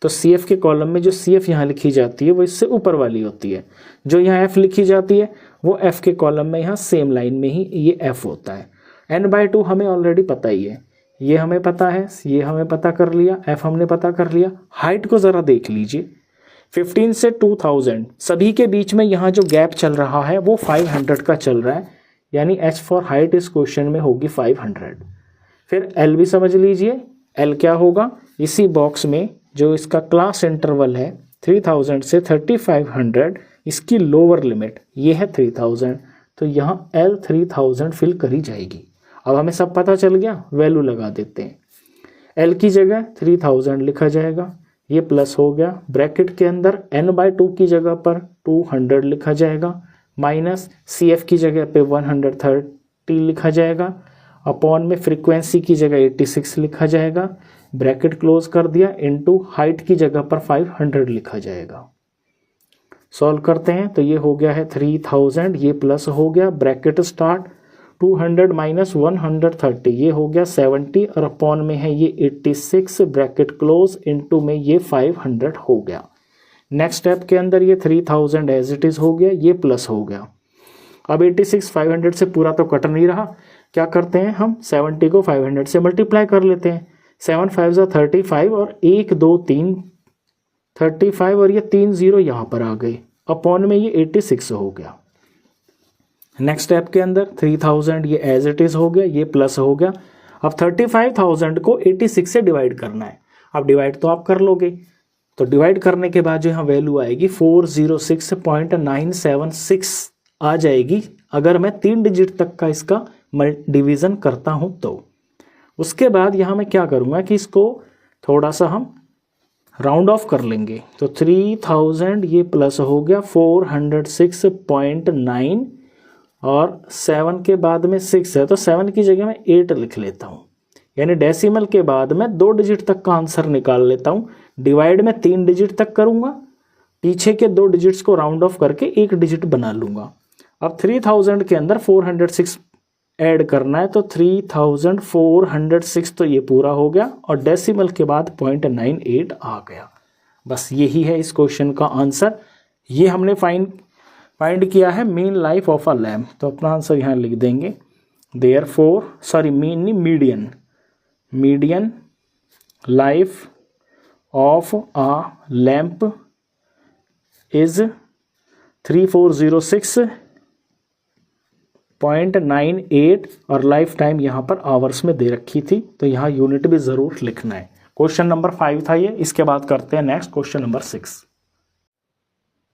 Speaker 1: तो CF के कॉलम में जो CF यहाँ लिखी जाती है वो इससे ऊपर वाली होती है। जो यहाँ F लिखी जाती है वो F के कॉलम में यहाँ सेम लाइन में ही ये F होता है। n/2 हमें ऑलरेडी पता ही है, ये हमें पता है, ये हमें पता कर लिया, F हमने पता कर लिया। हाइट को ज़रा देख लीजिए, 15 से 2000 सभी के बीच में यहाँ जो गैप चल रहा है वो 500 का चल रहा है, यानी H फॉर हाइट इस क्वेश्चन में होगी 500। फिर L भी समझ लीजिए, L क्या होगा, इसी बॉक्स में जो इसका क्लास इंटरवल है 3000 से 3500, इसकी लोअर लिमिट ये है 3000, तो यहाँ L 3000 फिल करी जाएगी। अब हमें सब पता चल गया, वैल्यू लगा देते हैं। L की जगह 3000 लिखा जाएगा, ये प्लस हो गया, ब्रैकेट के अंदर n/2 की जगह पर 200 लिखा जाएगा, माइनस CF की जगह पे 130 लिखा जाएगा, अपॉन में फ्रीक्वेंसी की जगह 86 लिखा जाएगा, ब्रैकेट क्लोज कर दिया, इनटू हाइट की जगह पर 500 लिखा जाएगा। सॉल्व करते हैं तो ये हो गया है 3000, ये प्लस हो गया, ब्रैकेट स्टार्ट, 200 माइनस 130 ये हो गया 70, और अपॉन में है ये 86, ब्रैकेट क्लोज, इनटू में ये 500 हो गया। नेक्स्ट स्टेप के अंदर ये 3000 एज इट इज़ हो गया, ये प्लस हो गया। अब 86 500 से पूरा तो कट नहीं रहा, क्या करते हैं हम 70 को 500 से मल्टीप्लाई कर लेते हैं। 7 5 35 और 1 2 3 35 और ये 3 0 यहाँ पर आ गए, अपॉन में ये 86 हो गया। नेक्स्ट स्टेप के अंदर 3000 ये एज इट इज़ हो गया, ये प्लस हो गया। अब 35,000 को 86 से डिवाइड करना है। अब डिवाइड तो आप कर लोगे, तो डिवाइड करने के बाद जो यहाँ वैल्यू आएगी 406.976 आ जाएगी, अगर मैं 3 डिजिट तक का इसका डिवीज़न करता हूँ तो। उसके बाद यहाँ मैं क्या करूँगा कि इसको थोड़ा सा हम राउंड ऑफ कर लेंगे, तो 3000 ये प्लस हो गया 406.9, और 7 के बाद में 6 है तो 7 की जगह मैं 8 लिख लेता हूँ, यानी डेसिमल के बाद मैं 2 डिजिट तक का आंसर निकाल लेता हूँ। डिवाइड में 3 डिजिट तक करूँगा, पीछे के 2 डिजिट्स को राउंड ऑफ करके 1 डिजिट बना लूँगा। अब 3000 के अंदर 406 ऐड करना है, तो 3406 तो ये पूरा हो गया, और डेसिमल के बाद 0.98 आ गया। बस यही है इस क्वेश्चन का आंसर। ये हमने फाइंड किया है mean life of a lamp, तो अपना आंसर यहाँ लिख देंगे। Median life of a lamp is 3406.98, और लाइफ टाइम यहाँ पर आवर्स में दे रखी थी, तो यहाँ यूनिट भी ज़रूर लिखना है। क्वेश्चन नंबर 5 था ये। इसके बाद करते हैं next question number 6।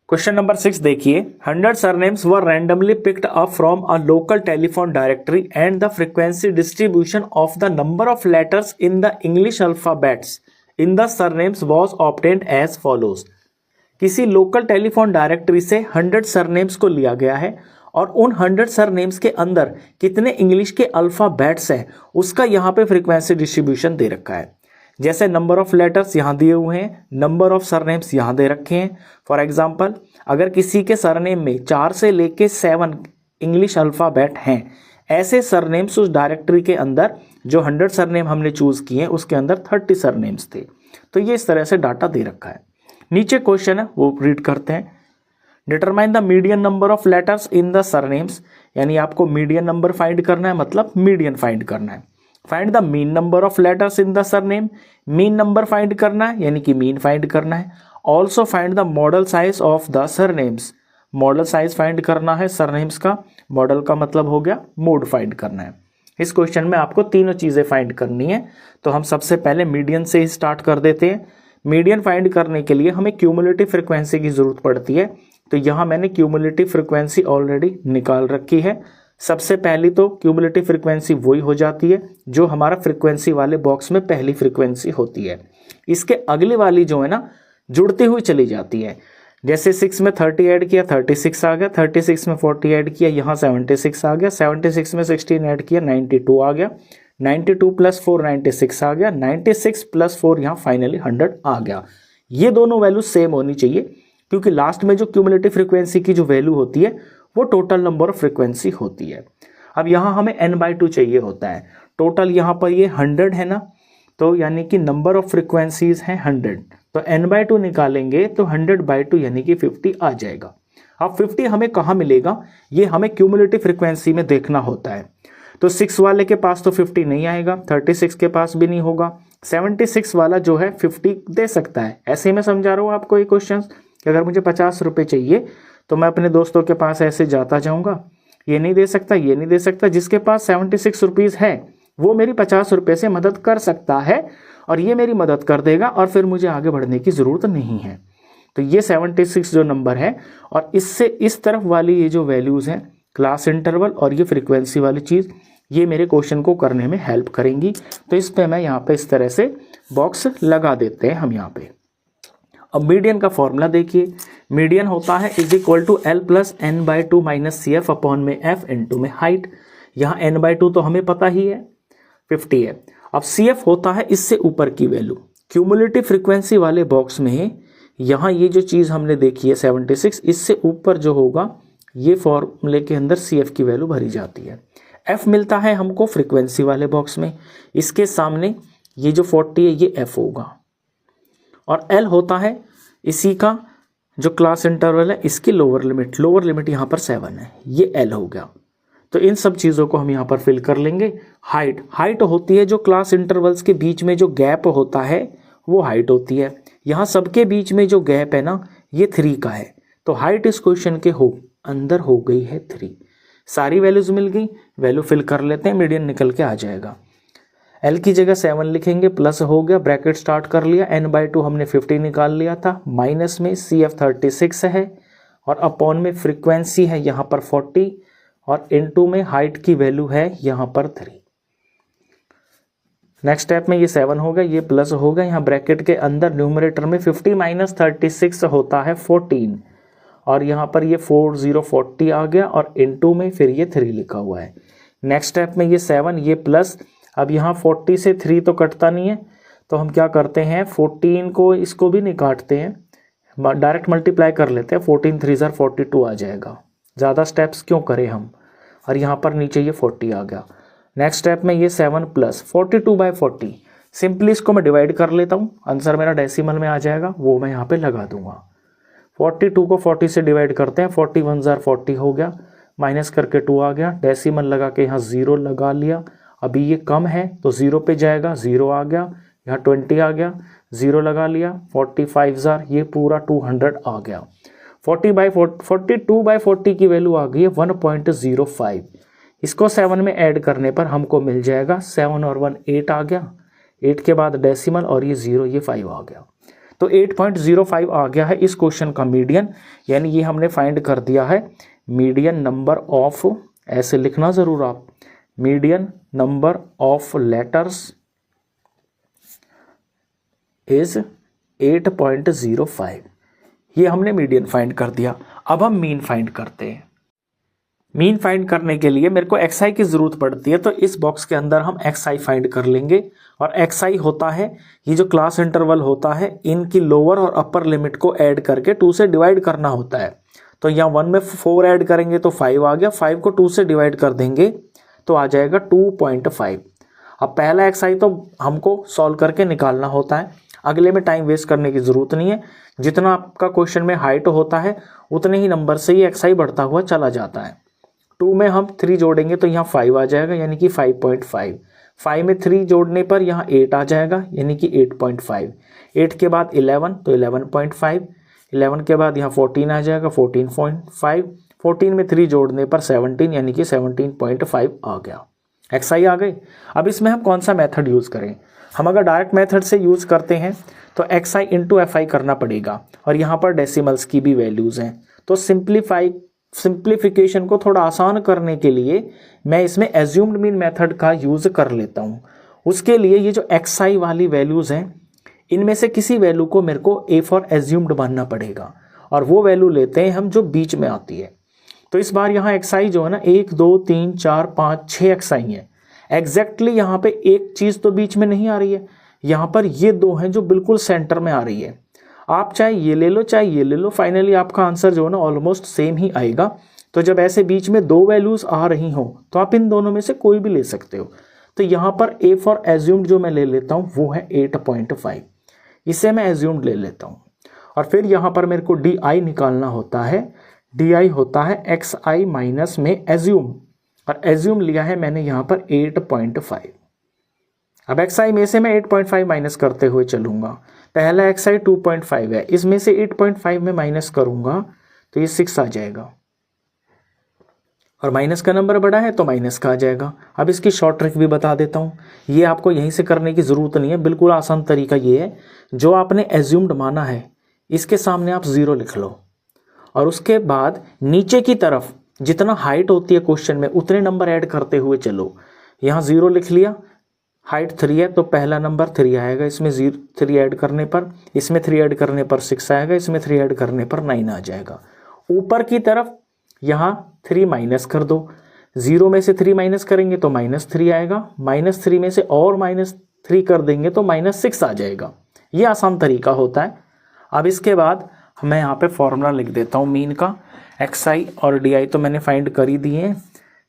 Speaker 1: Question number 6 देखिए, 100 surnames were randomly picked up from a local telephone directory and the frequency distribution of the number of letters in the English alphabets in the surnames was obtained as follows. किसी लोकल टेलीफोन डायरेक्टरी से 100 सरनेम्स को लिया गया है, और उन 100 सरनेम्स के अंदर कितने इंग्लिश के अल्फाबेट्स हैं उसका यहाँ पे फ्रीक्वेंसी डिस्ट्रीब्यूशन दे रखा है। जैसे नंबर ऑफ लेटर्स यहाँ दिए हुए हैं, नंबर ऑफ सरनेम्स यहाँ दे रखे हैं। फॉर एग्जांपल, अगर किसी के सरनेम में 4 से लेके 7 इंग्लिश अल्फ़ाबेट हैं, ऐसे सरनेम्स उस डायरेक्टरी के अंदर जो 100 सरनेम हमने चूज़ किए हैं उसके अंदर 30 सरनेम्स थे। तो ये इस तरह से डाटा दे रखा है। नीचे क्वेश्चन है वो रीड करते हैं। Determine the median number of letters in the surnames, यानी आपको मीडियन नंबर फाइंड करना है, मतलब मीडियन फाइंड करना है। Find the mean number of letters in the surname, mean number find करना है, यानी कि मीन फाइंड करना है। Also find the model size of the surnames, model size find करना है सरनेम्स का। मॉडल का मतलब हो गया मोड फाइंड करना है। इस क्वेश्चन में आपको तीनों चीज़ें फाइंड करनी है, तो हम सबसे पहले मीडियन से ही स्टार्ट कर देते हैं। मीडियन फाइंड करने के लिए हमें क्यूमुलेटिव फ्रिक्वेंसी की ज़रूरत पड़ती है, तो यहाँ मैंने क्यूमुलेटिव फ्रिक्वेंसी ऑलरेडी निकाल रखी है। सबसे पहली तो क्यूमुलेटिव फ्रिक्वेंसी वही हो जाती है जो हमारा फ्रिक्वेंसी वाले बॉक्स में पहली फ्रिक्वेंसी होती है। इसके अगली वाली जो है ना, जुड़ती हुई चली जाती है। जैसे 6 में 30 ऐड किया 36 आ गया, 36 में 40 ऐड किया यहाँ 76 आ गया, 76 में 16 ऐड किया 92 आ गया, 92 प्लस 4 96 आ गया, 96 प्लस 4 यहाँ फाइनली 100 आ गया। ये दोनों वैल्यू सेम होनी चाहिए क्योंकि लास्ट में जो क्यूमुलेटिव फ्रीक्वेंसी की जो वैल्यू होती है वो टोटल नंबर ऑफ फ्रीक्वेंसी होती है। अब यहाँ हमें n/2 चाहिए होता है। टोटल यहाँ पर ये 100 है ना, तो यानी कि नंबर ऑफ फ्रीक्वेंसीज हैं 100, तो n/2 निकालेंगे तो 100/2 यानी कि 50 आ जाएगा। अब 50 हमें कहाँ मिलेगा, ये हमें क्यूमुलेटिव फ्रीक्वेंसी में देखना होता है। तो 6 वाले के पास तो 50 नहीं आएगा, 36 के पास भी नहीं होगा, 76 वाला जो है 50 दे सकता है। ऐसे ही मैं समझा रहा हूँ आपको ये क्वेश्चन कि अगर मुझे 50 रुपये चाहिए तो मैं अपने दोस्तों के पास ऐसे जाता जाऊँगा, ये नहीं दे सकता, ये नहीं दे सकता, जिसके पास 76 रुपीज़ है वो मेरी 50 रुपये से मदद कर सकता है और ये मेरी मदद कर देगा और फिर मुझे आगे बढ़ने की ज़रूरत नहीं है। तो ये 76 जो नंबर है और इससे इस तरफ वाली ये जो वैल्यूज़ हैं क्लास इंटरवल और ये फ्रीक्वेंसी वाली चीज़, ये मेरे क्वेश्चन को करने में हेल्प करेंगी। तो इस पे मैं यहाँ पे इस तरह से बॉक्स लगा देते हैं हम यहाँ पे। अब मीडियन का फॉर्मूला देखिए, मीडियन होता है is equal to L plus n/2 minus CF upon में F इंटू में हाइट। यहाँ n/2 तो हमें पता ही है 50 है। अब CF होता है इससे ऊपर की वैल्यू। क्यूमुलेटिव फ्रीक्वेंसी वाले बॉक्स में यहाँ ये जो चीज़ हमने देखी है 76, इससे ऊपर जो होगा ये फॉर्मूले के अंदर CF की वैल्यू भरी जाती है। F मिलता है हमको फ्रीक्वेंसी वाले बॉक्स में, इसके सामने ये जो 40 है ये F होगा और L होता है इसी का जो क्लास इंटरवल है इसकी लोअर लिमिट यहाँ पर 7 है, ये L हो गया। तो इन सब चीज़ों को हम यहाँ पर फिल कर लेंगे। हाइट होती है जो क्लास इंटरवल्स के बीच में जो गैप होता है वो हाइट होती है। यहाँ सबके बीच में जो गैप है ना ये 3 का है, तो हाइट इस क्वेश्चन के अंदर हो गई है 3। सारी वैल्यूज मिल गई, वैल्यू फिल कर लेते हैं, मीडियन निकल के आ जाएगा। L की जगह 7 लिखेंगे, प्लस हो गया, ब्रैकेट स्टार्ट कर लिया, n/2 हमने 50 निकाल लिया था, माइनस में CF 36 है और अपॉन में फ्रीक्वेंसी है यहाँ पर 40 और इनटू में हाइट की वैल्यू है यहाँ पर 3। नेक्स्ट स्टेप में ये 7 हो गया, ये प्लस हो गया, यहाँ ब्रैकेट के अंदर न्यूमरेटर में 50 माइनस 36 होता है 14 और यहाँ पर ये 40 आ गया और इनटू में फिर ये 3 लिखा हुआ है। नेक्स्ट स्टेप में ये 7 ये प्लस, अब यहाँ 40 से 3 तो कटता नहीं है, तो हम क्या करते हैं 14 को इसको भी नहीं काटते हैं, डायरेक्ट मल्टीप्लाई कर लेते हैं, 14 3 ज़ार 42 आ जाएगा। ज़्यादा स्टेप्स क्यों करें हम, और यहाँ पर नीचे ये 40 आ गया। नेक्स्ट स्टेप में ये 7 प्लस 42/40, सिंपली इसको मैं डिवाइड कर लेता हूँ, आंसर मेरा डेसिमल में आ जाएगा, वो मैं यहाँ पे लगा दूंगा। 42 को 40 से डिवाइड करते हैं, 41 ज़ार 40 हो गया, माइनस करके 2 आ गया, डेसिमल लगा के यहाँ 0 लगा लिया। अभी ये कम है तो 0 पे जाएगा, 0 आ गया, यहाँ 20 आ गया, 0 लगा लिया, 45 ज़ार, ये पूरा 200 आ गया। 42/40 की वैल्यू आ गई है 1.05। इसको 7 में ऐड करने पर हमको मिल जाएगा 7 और 1 8 आ गया, 8 के बाद डेसिमल और ये 0 ये 5 आ गया। तो 8.05 आ गया है इस क्वेश्चन का मीडियन, यानी ये हमने फाइंड कर दिया है मीडियन नंबर ऑफ, ऐसे लिखना ज़रूर आप, median number of letters is 8.05। ये हमने मीडियन फाइंड कर दिया। अब हम मीन फाइंड करते हैं। मीन फाइंड करने के लिए मेरे को xi की ज़रूरत पड़ती है, तो इस बॉक्स के अंदर हम xi फाइंड कर लेंगे। और xi होता है ये जो क्लास इंटरवल होता है, इनकी लोअर और अपर लिमिट को ऐड करके 2 से डिवाइड करना होता है। तो यहाँ 1 में 4 ऐड करेंगे तो 5 आ गया, 5 को 2 से डिवाइड कर देंगे तो आ जाएगा 2.5। अब पहला xi तो हमको सॉल्व करके निकालना होता है, अगले में टाइम वेस्ट करने की ज़रूरत नहीं है। जितना आपका क्वेश्चन में हाइट होता है उतने ही नंबर से ही xi बढ़ता हुआ चला जाता है। 2 में हम 3 जोड़ेंगे तो यहाँ 5 आ जाएगा, यानी कि 5.5। 5 में 3 जोड़ने पर यहाँ 8 आ जाएगा, यानी कि 8.5। 8 के बाद 11 तो 11.5, 11 के बाद यहाँ 14 आ जाएगा, 14.5। 14 में 3 जोड़ने पर 17, यानी कि 17.5 आ गया। xi आ गए। अब इसमें हम कौन सा मेथड यूज़ करें? हम अगर डायरेक्ट मेथड से यूज़ करते हैं तो xi इंटू fi करना पड़ेगा, और यहाँ पर डेसिमल्स की भी वैल्यूज़ हैं। तो सिंप्लीफिकेशन को थोड़ा आसान करने के लिए मैं इसमें एज्यूम्ड मीन मेथड का यूज़ कर लेता हूँ। उसके लिए ये जो xi वाली वैल्यूज़ हैं, इनमें से किसी वैल्यू को मेरे को a फॉर एज्यूम्ड मानना पड़ेगा, और वो वैल्यू लेते हैं हम जो बीच में आती है। तो इस बार यहाँ xi जो है ना 1 2 3 4 5 6 xi है। एग्जैक्टली यहाँ पे एक चीज़ तो बीच में नहीं आ रही है, यहाँ पर ये दो हैं जो बिल्कुल सेंटर में आ रही है। आप चाहे ये ले लो चाहे ये ले लो, फाइनली आपका आंसर जो है ना ऑलमोस्ट सेम ही आएगा। तो जब ऐसे बीच में दो वैल्यूज आ रही हो तो आप इन दोनों में से कोई भी ले सकते हो। तो यहाँ पर ए फॉर एज्यूम्ड जो मैं ले लेता हूँ वो है 8.5, इसे मैं एज्यूम्ड ले लेता हूँ। और फिर यहाँ पर मेरे को डी आई निकालना होता है, डी आई होता है एक्स आई माइनस में एज्यूम, और एज्यूम लिया है मैंने यहाँ पर 8.5। अब एक्स आई में से मैं 8.5 माइनस करते हुए चलूँगा। पहला एक्स आई 2.5 है, इसमें से 8.5 में माइनस करूँगा तो ये 6 आ जाएगा, और माइनस का नंबर बड़ा है तो माइनस का आ जाएगा। अब इसकी शॉर्ट ट्रिक भी बता देता हूँ, ये आपको यहीं से करने की ज़रूरत नहीं है, बिल्कुल आसान तरीका ये है। जो आपने एज्यूम्ड माना है इसके सामने आप 0 लिख लो, और उसके बाद नीचे की तरफ जितना हाइट होती है क्वेश्चन में उतने नंबर ऐड करते हुए चलो। यहाँ 0 लिख लिया, हाइट 3 है तो पहला नंबर 3 आएगा, इसमें 3 ऐड करने पर, इसमें 3 ऐड करने पर 6 आएगा, इसमें 3 ऐड करने पर 9 आ जाएगा। ऊपर की तरफ यहाँ 3 माइनस कर दो, 0 में से 3 माइनस करेंगे तो -3 आएगा, -3 में से और -3 कर देंगे तो -6 आ जाएगा। ये आसान तरीका होता है। अब इसके बाद मैं यहाँ पे फॉर्मूला लिख देता हूँ मीन का। एक्स आई और डी आई तो मैंने फाइंड कर ही दिए हैं,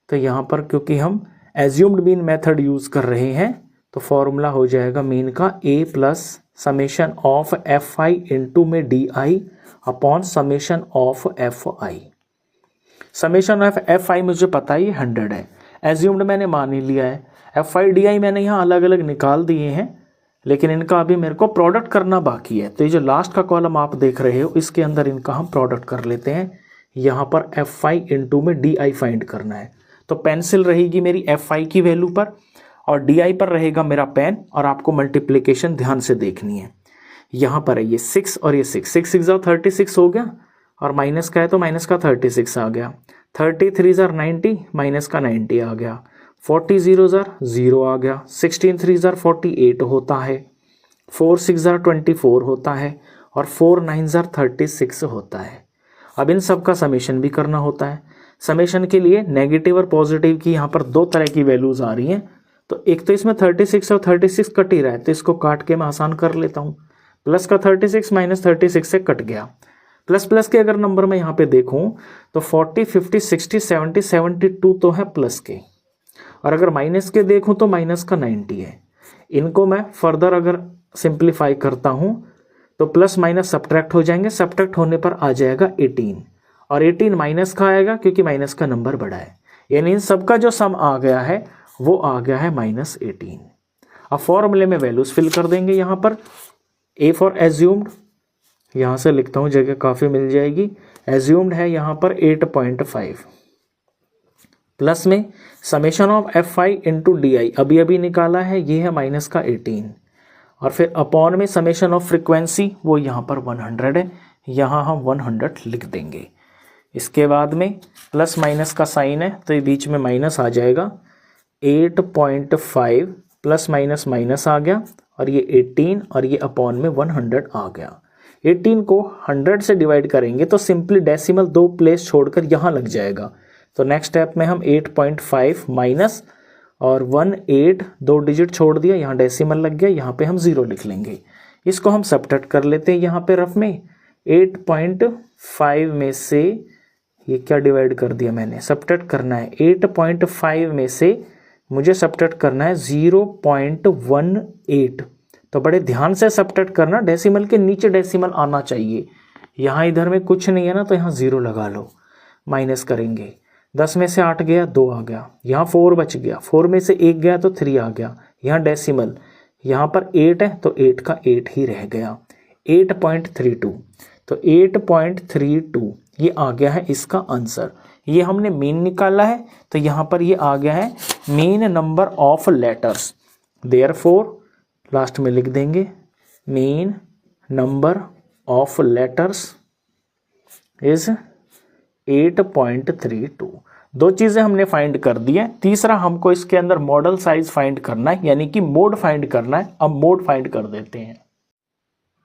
Speaker 1: तो यहाँ पर क्योंकि हम एज्यूम्ड मीन मेथड यूज़ कर रहे हैं तो फॉर्मूला हो जाएगा मीन का a plus summation of F I into में D I upon summation of F I. Summation of F I मुझे पता ही 100 है, एज्यूम्ड मैंने मान ही लिया है। एफ आई डी आई मैंने यहाँ अलग अलग निकाल दिए हैं, लेकिन इनका अभी मेरे को प्रोडक्ट करना बाकी है। तो ये जो लास्ट का कॉलम आप देख रहे हो इसके अंदर इनका हम प्रोडक्ट कर लेते हैं। यहाँ पर एफ आई इंटू में डी आई फाइंड करना है, तो पेंसिल रहेगी मेरी एफ आई की वैल्यू पर और डी आई पर रहेगा मेरा पेन, और आपको मल्टीप्लिकेशन ध्यान से देखनी है। यहाँ पर है ये 6 और ये 6, 6 6 36 हो गया, और माइनस का है तो माइनस का 36 आ गया। 33 90, माइनस का 90 आ गया। 40 0 आ गया। 16 3 48 होता है। 4 6 24 होता है, और 4 9 36 होता है। अब इन सब का समेशन भी करना होता है। समेशन के लिए नेगेटिव और पॉजिटिव की यहाँ पर दो तरह की वैल्यूज आ रही हैं। तो एक तो इसमें 36 और 36 कट ही रहा है, तो इसको काट के मैं आसान कर लेता हूँ। प्लस का 36 माइनस 36 से कट गया। प्लस प्लस के अगर नंबर मैं यहाँ पे देखूँ तो 40 50 60 70 72 तो है प्लस के, और अगर माइनस के देखूँ तो माइनस का 90 है। इनको मैं फर्दर अगर सिंप्लीफाई करता हूँ तो प्लस माइनस सब्ट्रैक्ट हो जाएंगे, सब्ट्रैक्ट होने पर आ जाएगा 18, और 18 माइनस का आएगा क्योंकि माइनस का नंबर बड़ा है। यानी इन सबका जो सम आ गया है वो आ गया है -18। अब फॉर्मूले में वैल्यूज फिल कर देंगे। यहाँ पर ए फॉर एज्यूम्ड, यहाँ से लिखता हूँ, जगह काफ़ी मिल जाएगी। एज्यूम्ड है यहाँ पर 8.5, प्लस में summation of F I into D I अभी अभी निकाला है, ये है माइनस का 18, और फिर अपॉन में समेशन ऑफ फ्रिक्वेंसी वो यहाँ पर 100 है, यहाँ हम 100 लिख देंगे। इसके बाद में प्लस माइनस का साइन है तो ये बीच में माइनस आ जाएगा। 8.5 प्लस माइनस माइनस आ गया, और ये 18 और ये अपॉन में 100 आ गया। 18 को 100 से डिवाइड करेंगे तो सिंपली डेसिमल 2 प्लेस छोड़कर यहाँ लग जाएगा। तो नेक्स्ट स्टेप में हम 8.5 माइनस और 18 2 डिजिट छोड़ दिया, यहाँ डेसिमल लग गया, यहाँ पे हम 0 लिख लेंगे। इसको हम सब्ट्रैक्ट कर लेते हैं यहाँ पे रफ में। 8.5 में से ये क्या डिवाइड कर दिया मैंने, सब्ट्रैक्ट करना है। 8.5 में से मुझे सब्ट्रैक्ट करना है 0.18, तो बड़े ध्यान से सब्ट्रैक्ट करना, डेसिमल के नीचे डेसिमल आना चाहिए। यहाँ इधर में कुछ नहीं है ना तो यहाँ 0 लगा लो। माइनस करेंगे, 10 में से 8 गया 2 आ गया, यहाँ 4 बच गया, 4 में से 1 गया तो 3 आ गया, यहाँ डेसिमल, यहाँ पर 8 है तो 8 का 8 ही रह गया। 8.32, तो 8.32 ये आ गया है इसका आंसर। ये हमने मीन निकाला है तो यहाँ पर ये आ गया है mean number of letters. Therefore last में लिख देंगे mean number of letters is 8.32। दो चीज़ें हमने फाइंड कर दी है। तीसरा हमको इसके अंदर मॉडल साइज फाइंड करना है, यानी कि मोड फाइंड करना है। अब मोड फाइंड कर देते हैं।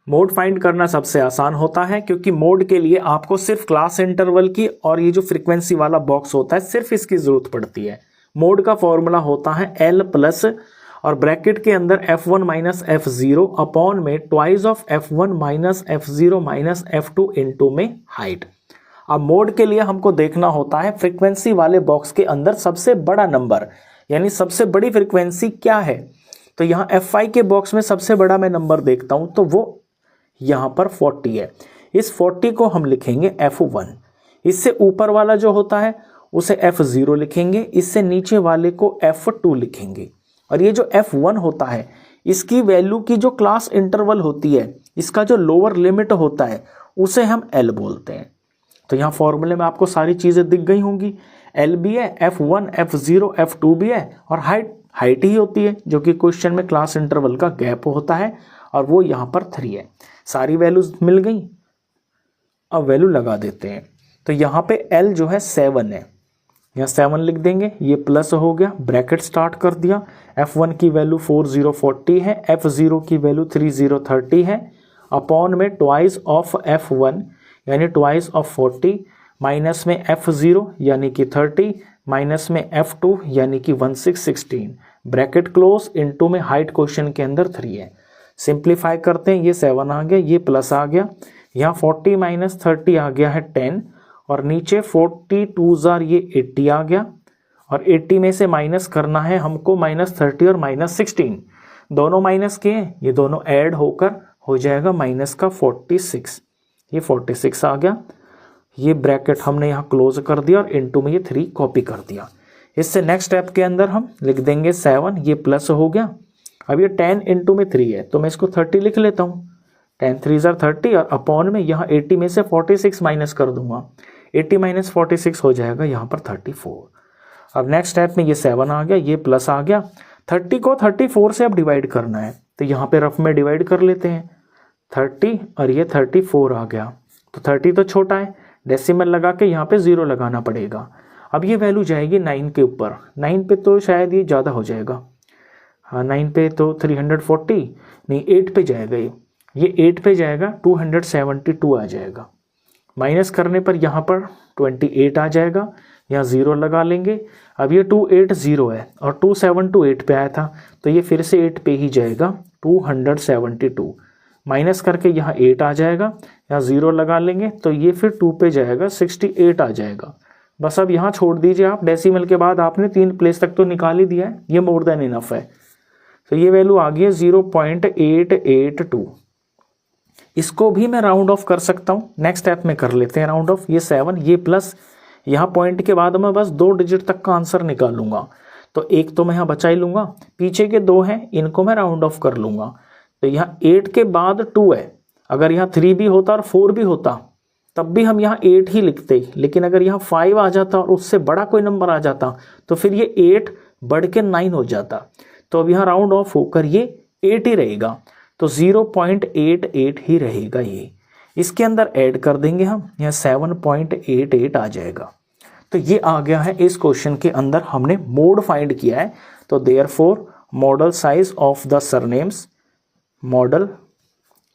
Speaker 1: मोड फाइंड करना सबसे आसान होता है, क्योंकि मोड के लिए आपको सिर्फ क्लास इंटरवल की और ये जो फ्रीक्वेंसी वाला बॉक्स होता है सिर्फ इसकी जरूरत पड़ती है। मोड का फॉर्मूला होता है L प्लस और ब्रैकेट के अंदर F1 माइनस F0 अपॉन में twice of F1 minus F0 minus F2 into में हाइट। अब मोड के लिए हमको देखना होता है फ्रीक्वेंसी वाले बॉक्स के अंदर सबसे बड़ा नंबर, यानी सबसे बड़ी फ्रीक्वेंसी क्या है। तो यहाँ F5 के बॉक्स में सबसे बड़ा मैं नंबर देखता हूं तो वो यहाँ पर 40 है। इस 40 को हम लिखेंगे F1। इससे ऊपर वाला जो होता है उसे F0 लिखेंगे, इससे नीचे वाले को F2 लिखेंगे। और ये जो F1 होता है इसकी वैल्यू की जो क्लास इंटरवल होती है, इसका जो लोअर लिमिट होता है उसे हम L बोलते हैं। तो यहाँ फॉर्मूले में आपको सारी चीज़ें दिख गई होंगी। L भी है, F1, F0, F2 भी है और हाइट ही होती है जो कि क्वेश्चन में क्लास इंटरवल का गैप होता है और वो यहाँ पर 3 है। सारी वैल्यूज मिल गई। अब वैल्यू लगा देते हैं। तो यहाँ पे L जो है 7 है, यहाँ 7 लिख देंगे, ये प्लस हो गया, ब्रैकेट स्टार्ट कर दिया। F1 की वैल्यू 4040 है, F0 की वैल्यू 3030 है, अपॉन में ट्वाइस ऑफ F1 यानी ट्वाइस ऑफ 40, माइनस में F0 यानी कि 30, माइनस में F2 यानी कि 1616, ब्रैकेट क्लोज, इनटू में हाइट क्वेश्चन के अंदर 3 है। सिंप्लीफाई करते हैं, ये 7 आ गया, ये प्लस आ गया, यहाँ 40 माइनस 30 आ गया है 10 और नीचे 42 जार ये 80 आ गया और 80 में से माइनस करना है हमको माइनस 30 और माइनस 16, दोनों माइनस के हैं, ये दोनों ऐड होकर हो जाएगा माइनस का 46, ये 46 आ गया। ये ब्रैकेट हमने यहाँ क्लोज कर दिया और इनटू में ये 3 कॉपी कर दिया। इससे नेक्स्ट स्टेप के अंदर हम लिख देंगे 7, ये प्लस हो गया। अब ये 10 इनटू में 3 है तो मैं इसको 30 लिख लेता हूँ, 10 3 30 और अपॉन में यहाँ 80 में से 46 माइनस कर दूंगा, 80 माइनस 46 हो जाएगा यहाँ पर 34। अब नेक्स्ट स्टेप में ये 7 आ गया, ये प्लस आ गया, 30 को 34 से अब डिवाइड करना है तो यहाँ पे रफ में डिवाइड कर लेते हैं, 30 और ये 34 आ गया। तो 30 तो छोटा है, डेसिमल लगा के यहाँ पे 0 लगाना पड़ेगा। अब ये वैल्यू जाएगी 9 के ऊपर, 9 पे तो शायद ये ज़्यादा हो जाएगा, हाँ 9 पे तो 340 नहीं, 8 पे जाएगा, ये 8 पे जाएगा, 272 आ जाएगा। माइनस करने पर यहाँ पर 28 आ जाएगा, यहाँ 0 लगा लेंगे। अब ये 280 है और 2728 पे आया था तो ये फिर से 8 पे ही जाएगा, 272 माइनस करके यहाँ 8 आ जाएगा, यहाँ 0 लगा लेंगे तो ये फिर 2 पे जाएगा, 68 आ जाएगा। बस अब यहाँ छोड़ दीजिए आप, डेसिमल के बाद आपने 3 प्लेस तक तो निकाल ही दिया है, ये मोर देन इनफ है। तो ये वैल्यू आ गई है 0.882। इसको भी मैं राउंड ऑफ कर सकता हूँ, नेक्स्ट स्टेप में कर लेते हैं राउंड ऑफ। ये 7, ये प्लस, यहाँ पॉइंट के बाद मैं बस 2 डिजिट तक का आंसर निकालूंगा तो एक तो मैं यहाँ बचा ही लूंगा, पीछे के 2 हैं इनको मैं राउंड ऑफ कर लूंगा। तो यहाँ 8 के बाद 2 है, अगर यहाँ 3 भी होता और 4 भी होता तब भी हम यहाँ 8 ही लिखते, लेकिन अगर यहाँ 5 आ जाता और उससे बड़ा कोई नंबर आ जाता तो फिर ये 8 बढ़ के 9 हो जाता। तो अब यहाँ राउंड ऑफ होकर ये 8 ही रहेगा, तो 0.88 ही रहेगा ये। इसके अंदर ऐड कर देंगे हम, यहाँ 7.88 आ जाएगा। तो ये आ गया है इस क्वेश्चन के अंदर, हमने मोड फाइंड किया है। तो therefore model size of the surnames, model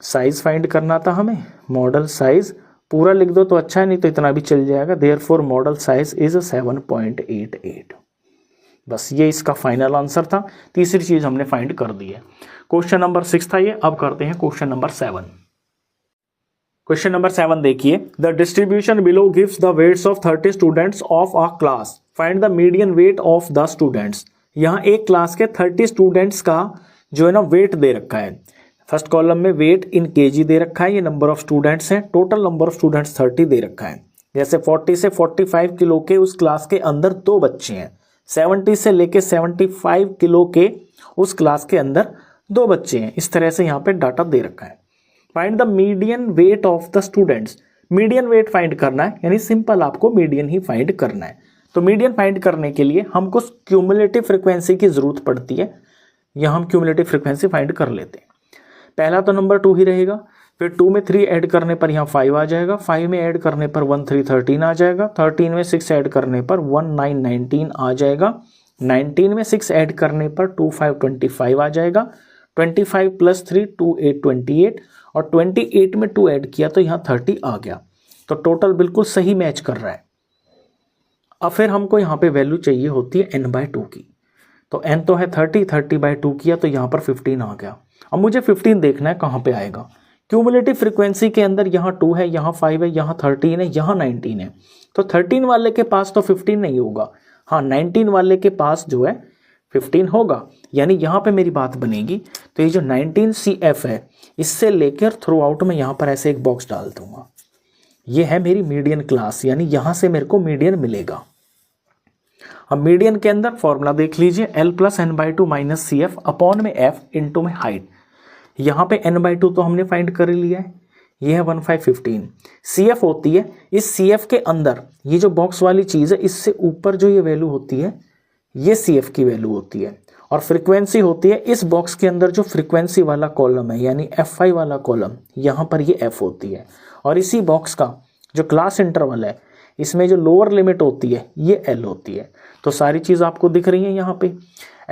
Speaker 1: size find करना था हमें, मॉडल साइज पूरा लिख दो तो अच्छा है, नहीं तो इतना भी चल जाएगा। Therefore model size is 7.88। बस ये इसका फाइनल आंसर था। तीसरी चीज हमने फाइंड कर दी है। क्वेश्चन नंबर 6 था ये। अब करते हैं क्वेश्चन नंबर 7। क्वेश्चन नंबर 7 देखिए, the distribution below gives the weights of 30 students of a class, find the median weight of the students. यहाँ एक क्लास के 30 स्टूडेंट्स का जो है ना वेट दे रखा है। फर्स्ट कॉलम में वेट इन केजी दे रखा है, ये नंबर ऑफ स्टूडेंट्स हैं, टोटल नंबर ऑफ स्टूडेंट्स 30 दे रखा है। जैसे 40 से 45 किलो के उस क्लास के अंदर 2 बच्चे हैं, 70 से लेके 75 किलो के उस क्लास के अंदर 2 बच्चे हैं। इस तरह से यहाँ पे डाटा दे रखा है। Find the median weight of the students. Median weight find करना है, यानी सिंपल आपको मीडियन ही फाइंड करना है। तो मीडियन फाइंड करने के लिए हमको क्यूमुलेटिव फ्रीक्वेंसी की जरूरत पड़ती है। यहाँ हम क्यूमुलेटिव फ्रीक्वेंसी फाइंड कर लेते हैं। पहला तो नंबर 2 ही रहेगा, फिर 2 में 3 ऐड करने पर यहाँ 5 आ जाएगा, 5 में ऐड करने पर 1 3 13 आ जाएगा, 13 में 6 ऐड करने पर 1 9 19 आ जाएगा, 19 में 6 ऐड करने पर 2 5 25 आ जाएगा, 25 प्लस 3 28 28 और 28 में 2 ऐड किया तो यहाँ 30 आ गया। तो टोटल बिल्कुल सही मैच कर रहा है। अब फिर हमको यहाँ पे वैल्यू चाहिए होती है n/2 की। तो n तो है 30/2 किया तो यहाँ पर 15 आ गया। अब मुझे 15 देखना है कहाँ पे आएगा। क्यूमुलेटिव फ्रीक्वेंसी के अंदर यहाँ 2 है, यहाँ 5 है, यहाँ 13 है, यहाँ 19 है। तो 13 वाले के पास तो 15 नहीं होगा, हाँ 19 वाले के पास जो है 15 होगा। यानी यहाँ पे मेरी बात बनेगी। तो ये जो 19 CF है इससे लेकर थ्रू आउट में यहाँ पर ऐसे एक बॉक्स डाल दूंगा। ये है मेरी मीडियन क्लास, यानी यहाँ से मेरे को मीडियन मिलेगा। अब मीडियन के अंदर फॉर्मूला देख लीजिए, L plus n/2 minus CF upon में F इंटू में हाइट। यहाँ पे n/2 तो हमने फाइंड कर लिया है, ये है 1515। CF होती है, इस CF के अंदर ये जो बॉक्स वाली चीज़ है इससे ऊपर जो ये वैल्यू होती है ये CF की वैल्यू होती है। और फ्रीक्वेंसी होती है इस बॉक्स के अंदर जो फ्रीक्वेंसी वाला कॉलम है यानी Fi वाला कॉलम, यहाँ पर ये F होती है। और इसी बॉक्स का जो क्लास इंटरवल है इसमें जो लोअर लिमिट होती है ये L होती है। तो सारी चीज़ आपको दिख रही है यहाँ पे।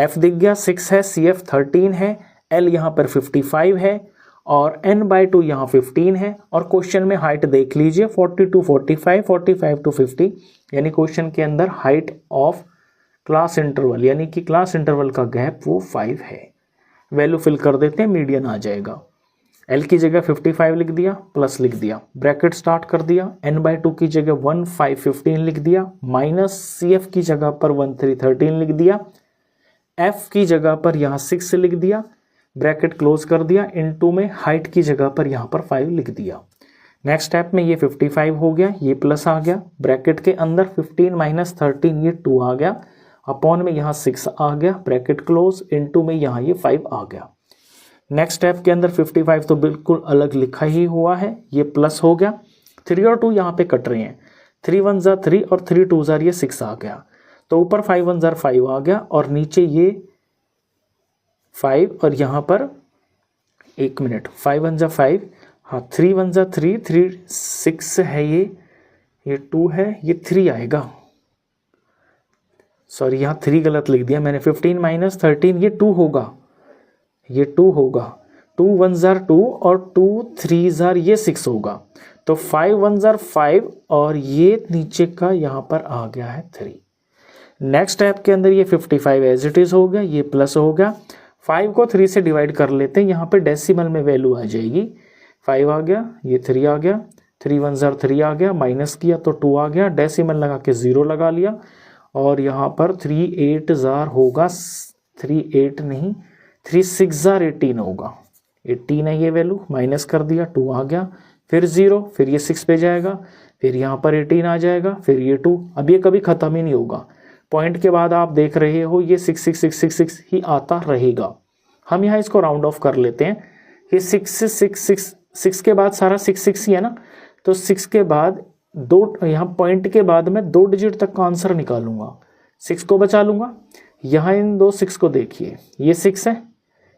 Speaker 1: F दिख गया 6 है, CF 13 है, L यहाँ पर 55 है और n/2 यहाँ 15 है। और क्वेश्चन में हाइट देख लीजिए 40 to 45, 45 to 50, यानी क्वेश्चन के अंदर हाइट ऑफ क्लास इंटरवल यानी कि क्लास इंटरवल का गैप वो 5 है। वैल्यू फिल कर देते हैं, मीडियन आ जाएगा। L की जगह 55 लिख दिया, प्लस लिख दिया, ब्रैकेट स्टार्ट कर दिया, n/2 की जगह 1515 लिख दिया, माइनस CF की जगह पर 1313 लिख दिया, F की जगह पर यहाँ 6 लिख दिया, ब्रैकेट क्लोज कर दिया, इनटू में हाइट की जगह पर यहाँ पर 5 लिख दिया। नेक्स्ट स्टेप में ये 55 हो गया, ये प्लस आ गया, ब्रैकेट के अंदर 15 माइनस 13 ये 2 आ गया, अपॉन में यहाँ 6 आ गया, ब्रैकेट क्लोज, इनटू में यहाँ ये 5 आ गया। नेक्स्ट स्टेप के अंदर 55 तो बिल्कुल अलग लिखा ही हुआ है, ये प्लस हो गया, 3 और 2 यहाँ पे कट रहे हैं, 3 1 ज़ा 3 और 3 2 ज़ा ये 6 आ गया। तो ऊपर 5 1 ज़ा 5 आ गया और नीचे ये 5 और यहाँ पर 1 मिनट 5 1 ज़ा 5, हाँ 3 1 ज़ा 3, 3 6 है, ये 2 है, ये 3 आएगा। सॉरी यहाँ 3 गलत लिख दिया मैंने, 15 माइनस 13 ये 2 होगा, ये 2 होगा, 2 1 ज़ार 2 और 2 3 ज़ार ये 6 होगा। तो 5 1 ज़ार 5 और ये नीचे का यहाँ पर आ गया है 3। नेक्स्ट स्टेप के अंदर ये 55 एज इट इज़ हो गया, ये प्लस हो गया, 5 को 3 से डिवाइड कर लेते हैं, यहाँ पे डेसिमल में वैल्यू आ जाएगी, 5 आ गया, ये 3 आ गया, 3 1 ज़ार 3 आ गया, माइनस किया तो 2 आ गया, डेसिमल लगा के 0 लगा लिया और यहाँ पर 3 8 ज़ार होगा, 3 8 नहीं 3 6 ज़ार 18 होगा, 18 है ये वैल्यू, माइनस कर दिया, 2 आ गया, फिर 0, फिर ये 6 पे जाएगा, फिर यहाँ पर 18 आ जाएगा, फिर ये 2। अब ये कभी ख़त्म ही नहीं होगा, पॉइंट के बाद आप देख रहे हो ये 6 6 6 6 6 ही आता रहेगा। हम यहाँ इसको राउंड ऑफ कर लेते हैं, ये 6 6 6 6 के बाद सारा 6 6 ही है ना, तो 6 के बाद 2 यहाँ पॉइंट के बाद मैं 2 डिजिट तक का आंसर निकालूंगा, 6 को बचा लूँगा। यहाँ इन 2 6 को देखिए, ये 6 है,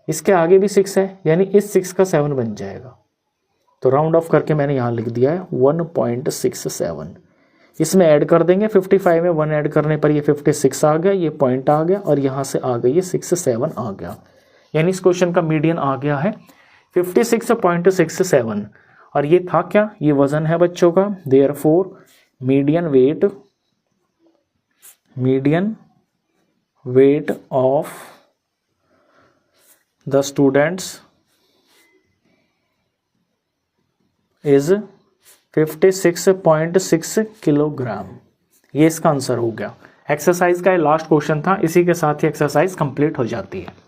Speaker 1: इसके आगे भी 6 है, यानी इस 6 का 7 बन जाएगा। तो राउंड ऑफ करके मैंने यहाँ लिख दिया है 1.67। इसमें ऐड कर देंगे, 55 में 1 ऐड करने पर ये 56 आ गया, ये पॉइंट आ गया और यहाँ से आ गई ये 6 7 आ गया। यानी इस क्वेश्चन का मीडियन आ गया है 56.67। और ये था क्या, ये वजन है बच्चों का। Therefore median weight of the students is 56.6 kilogram. ये इसका आंसर हो गया। एक्सरसाइज का ये लास्ट क्वेश्चन था, इसी के साथ ही एक्सरसाइज कंप्लीट हो जाती है।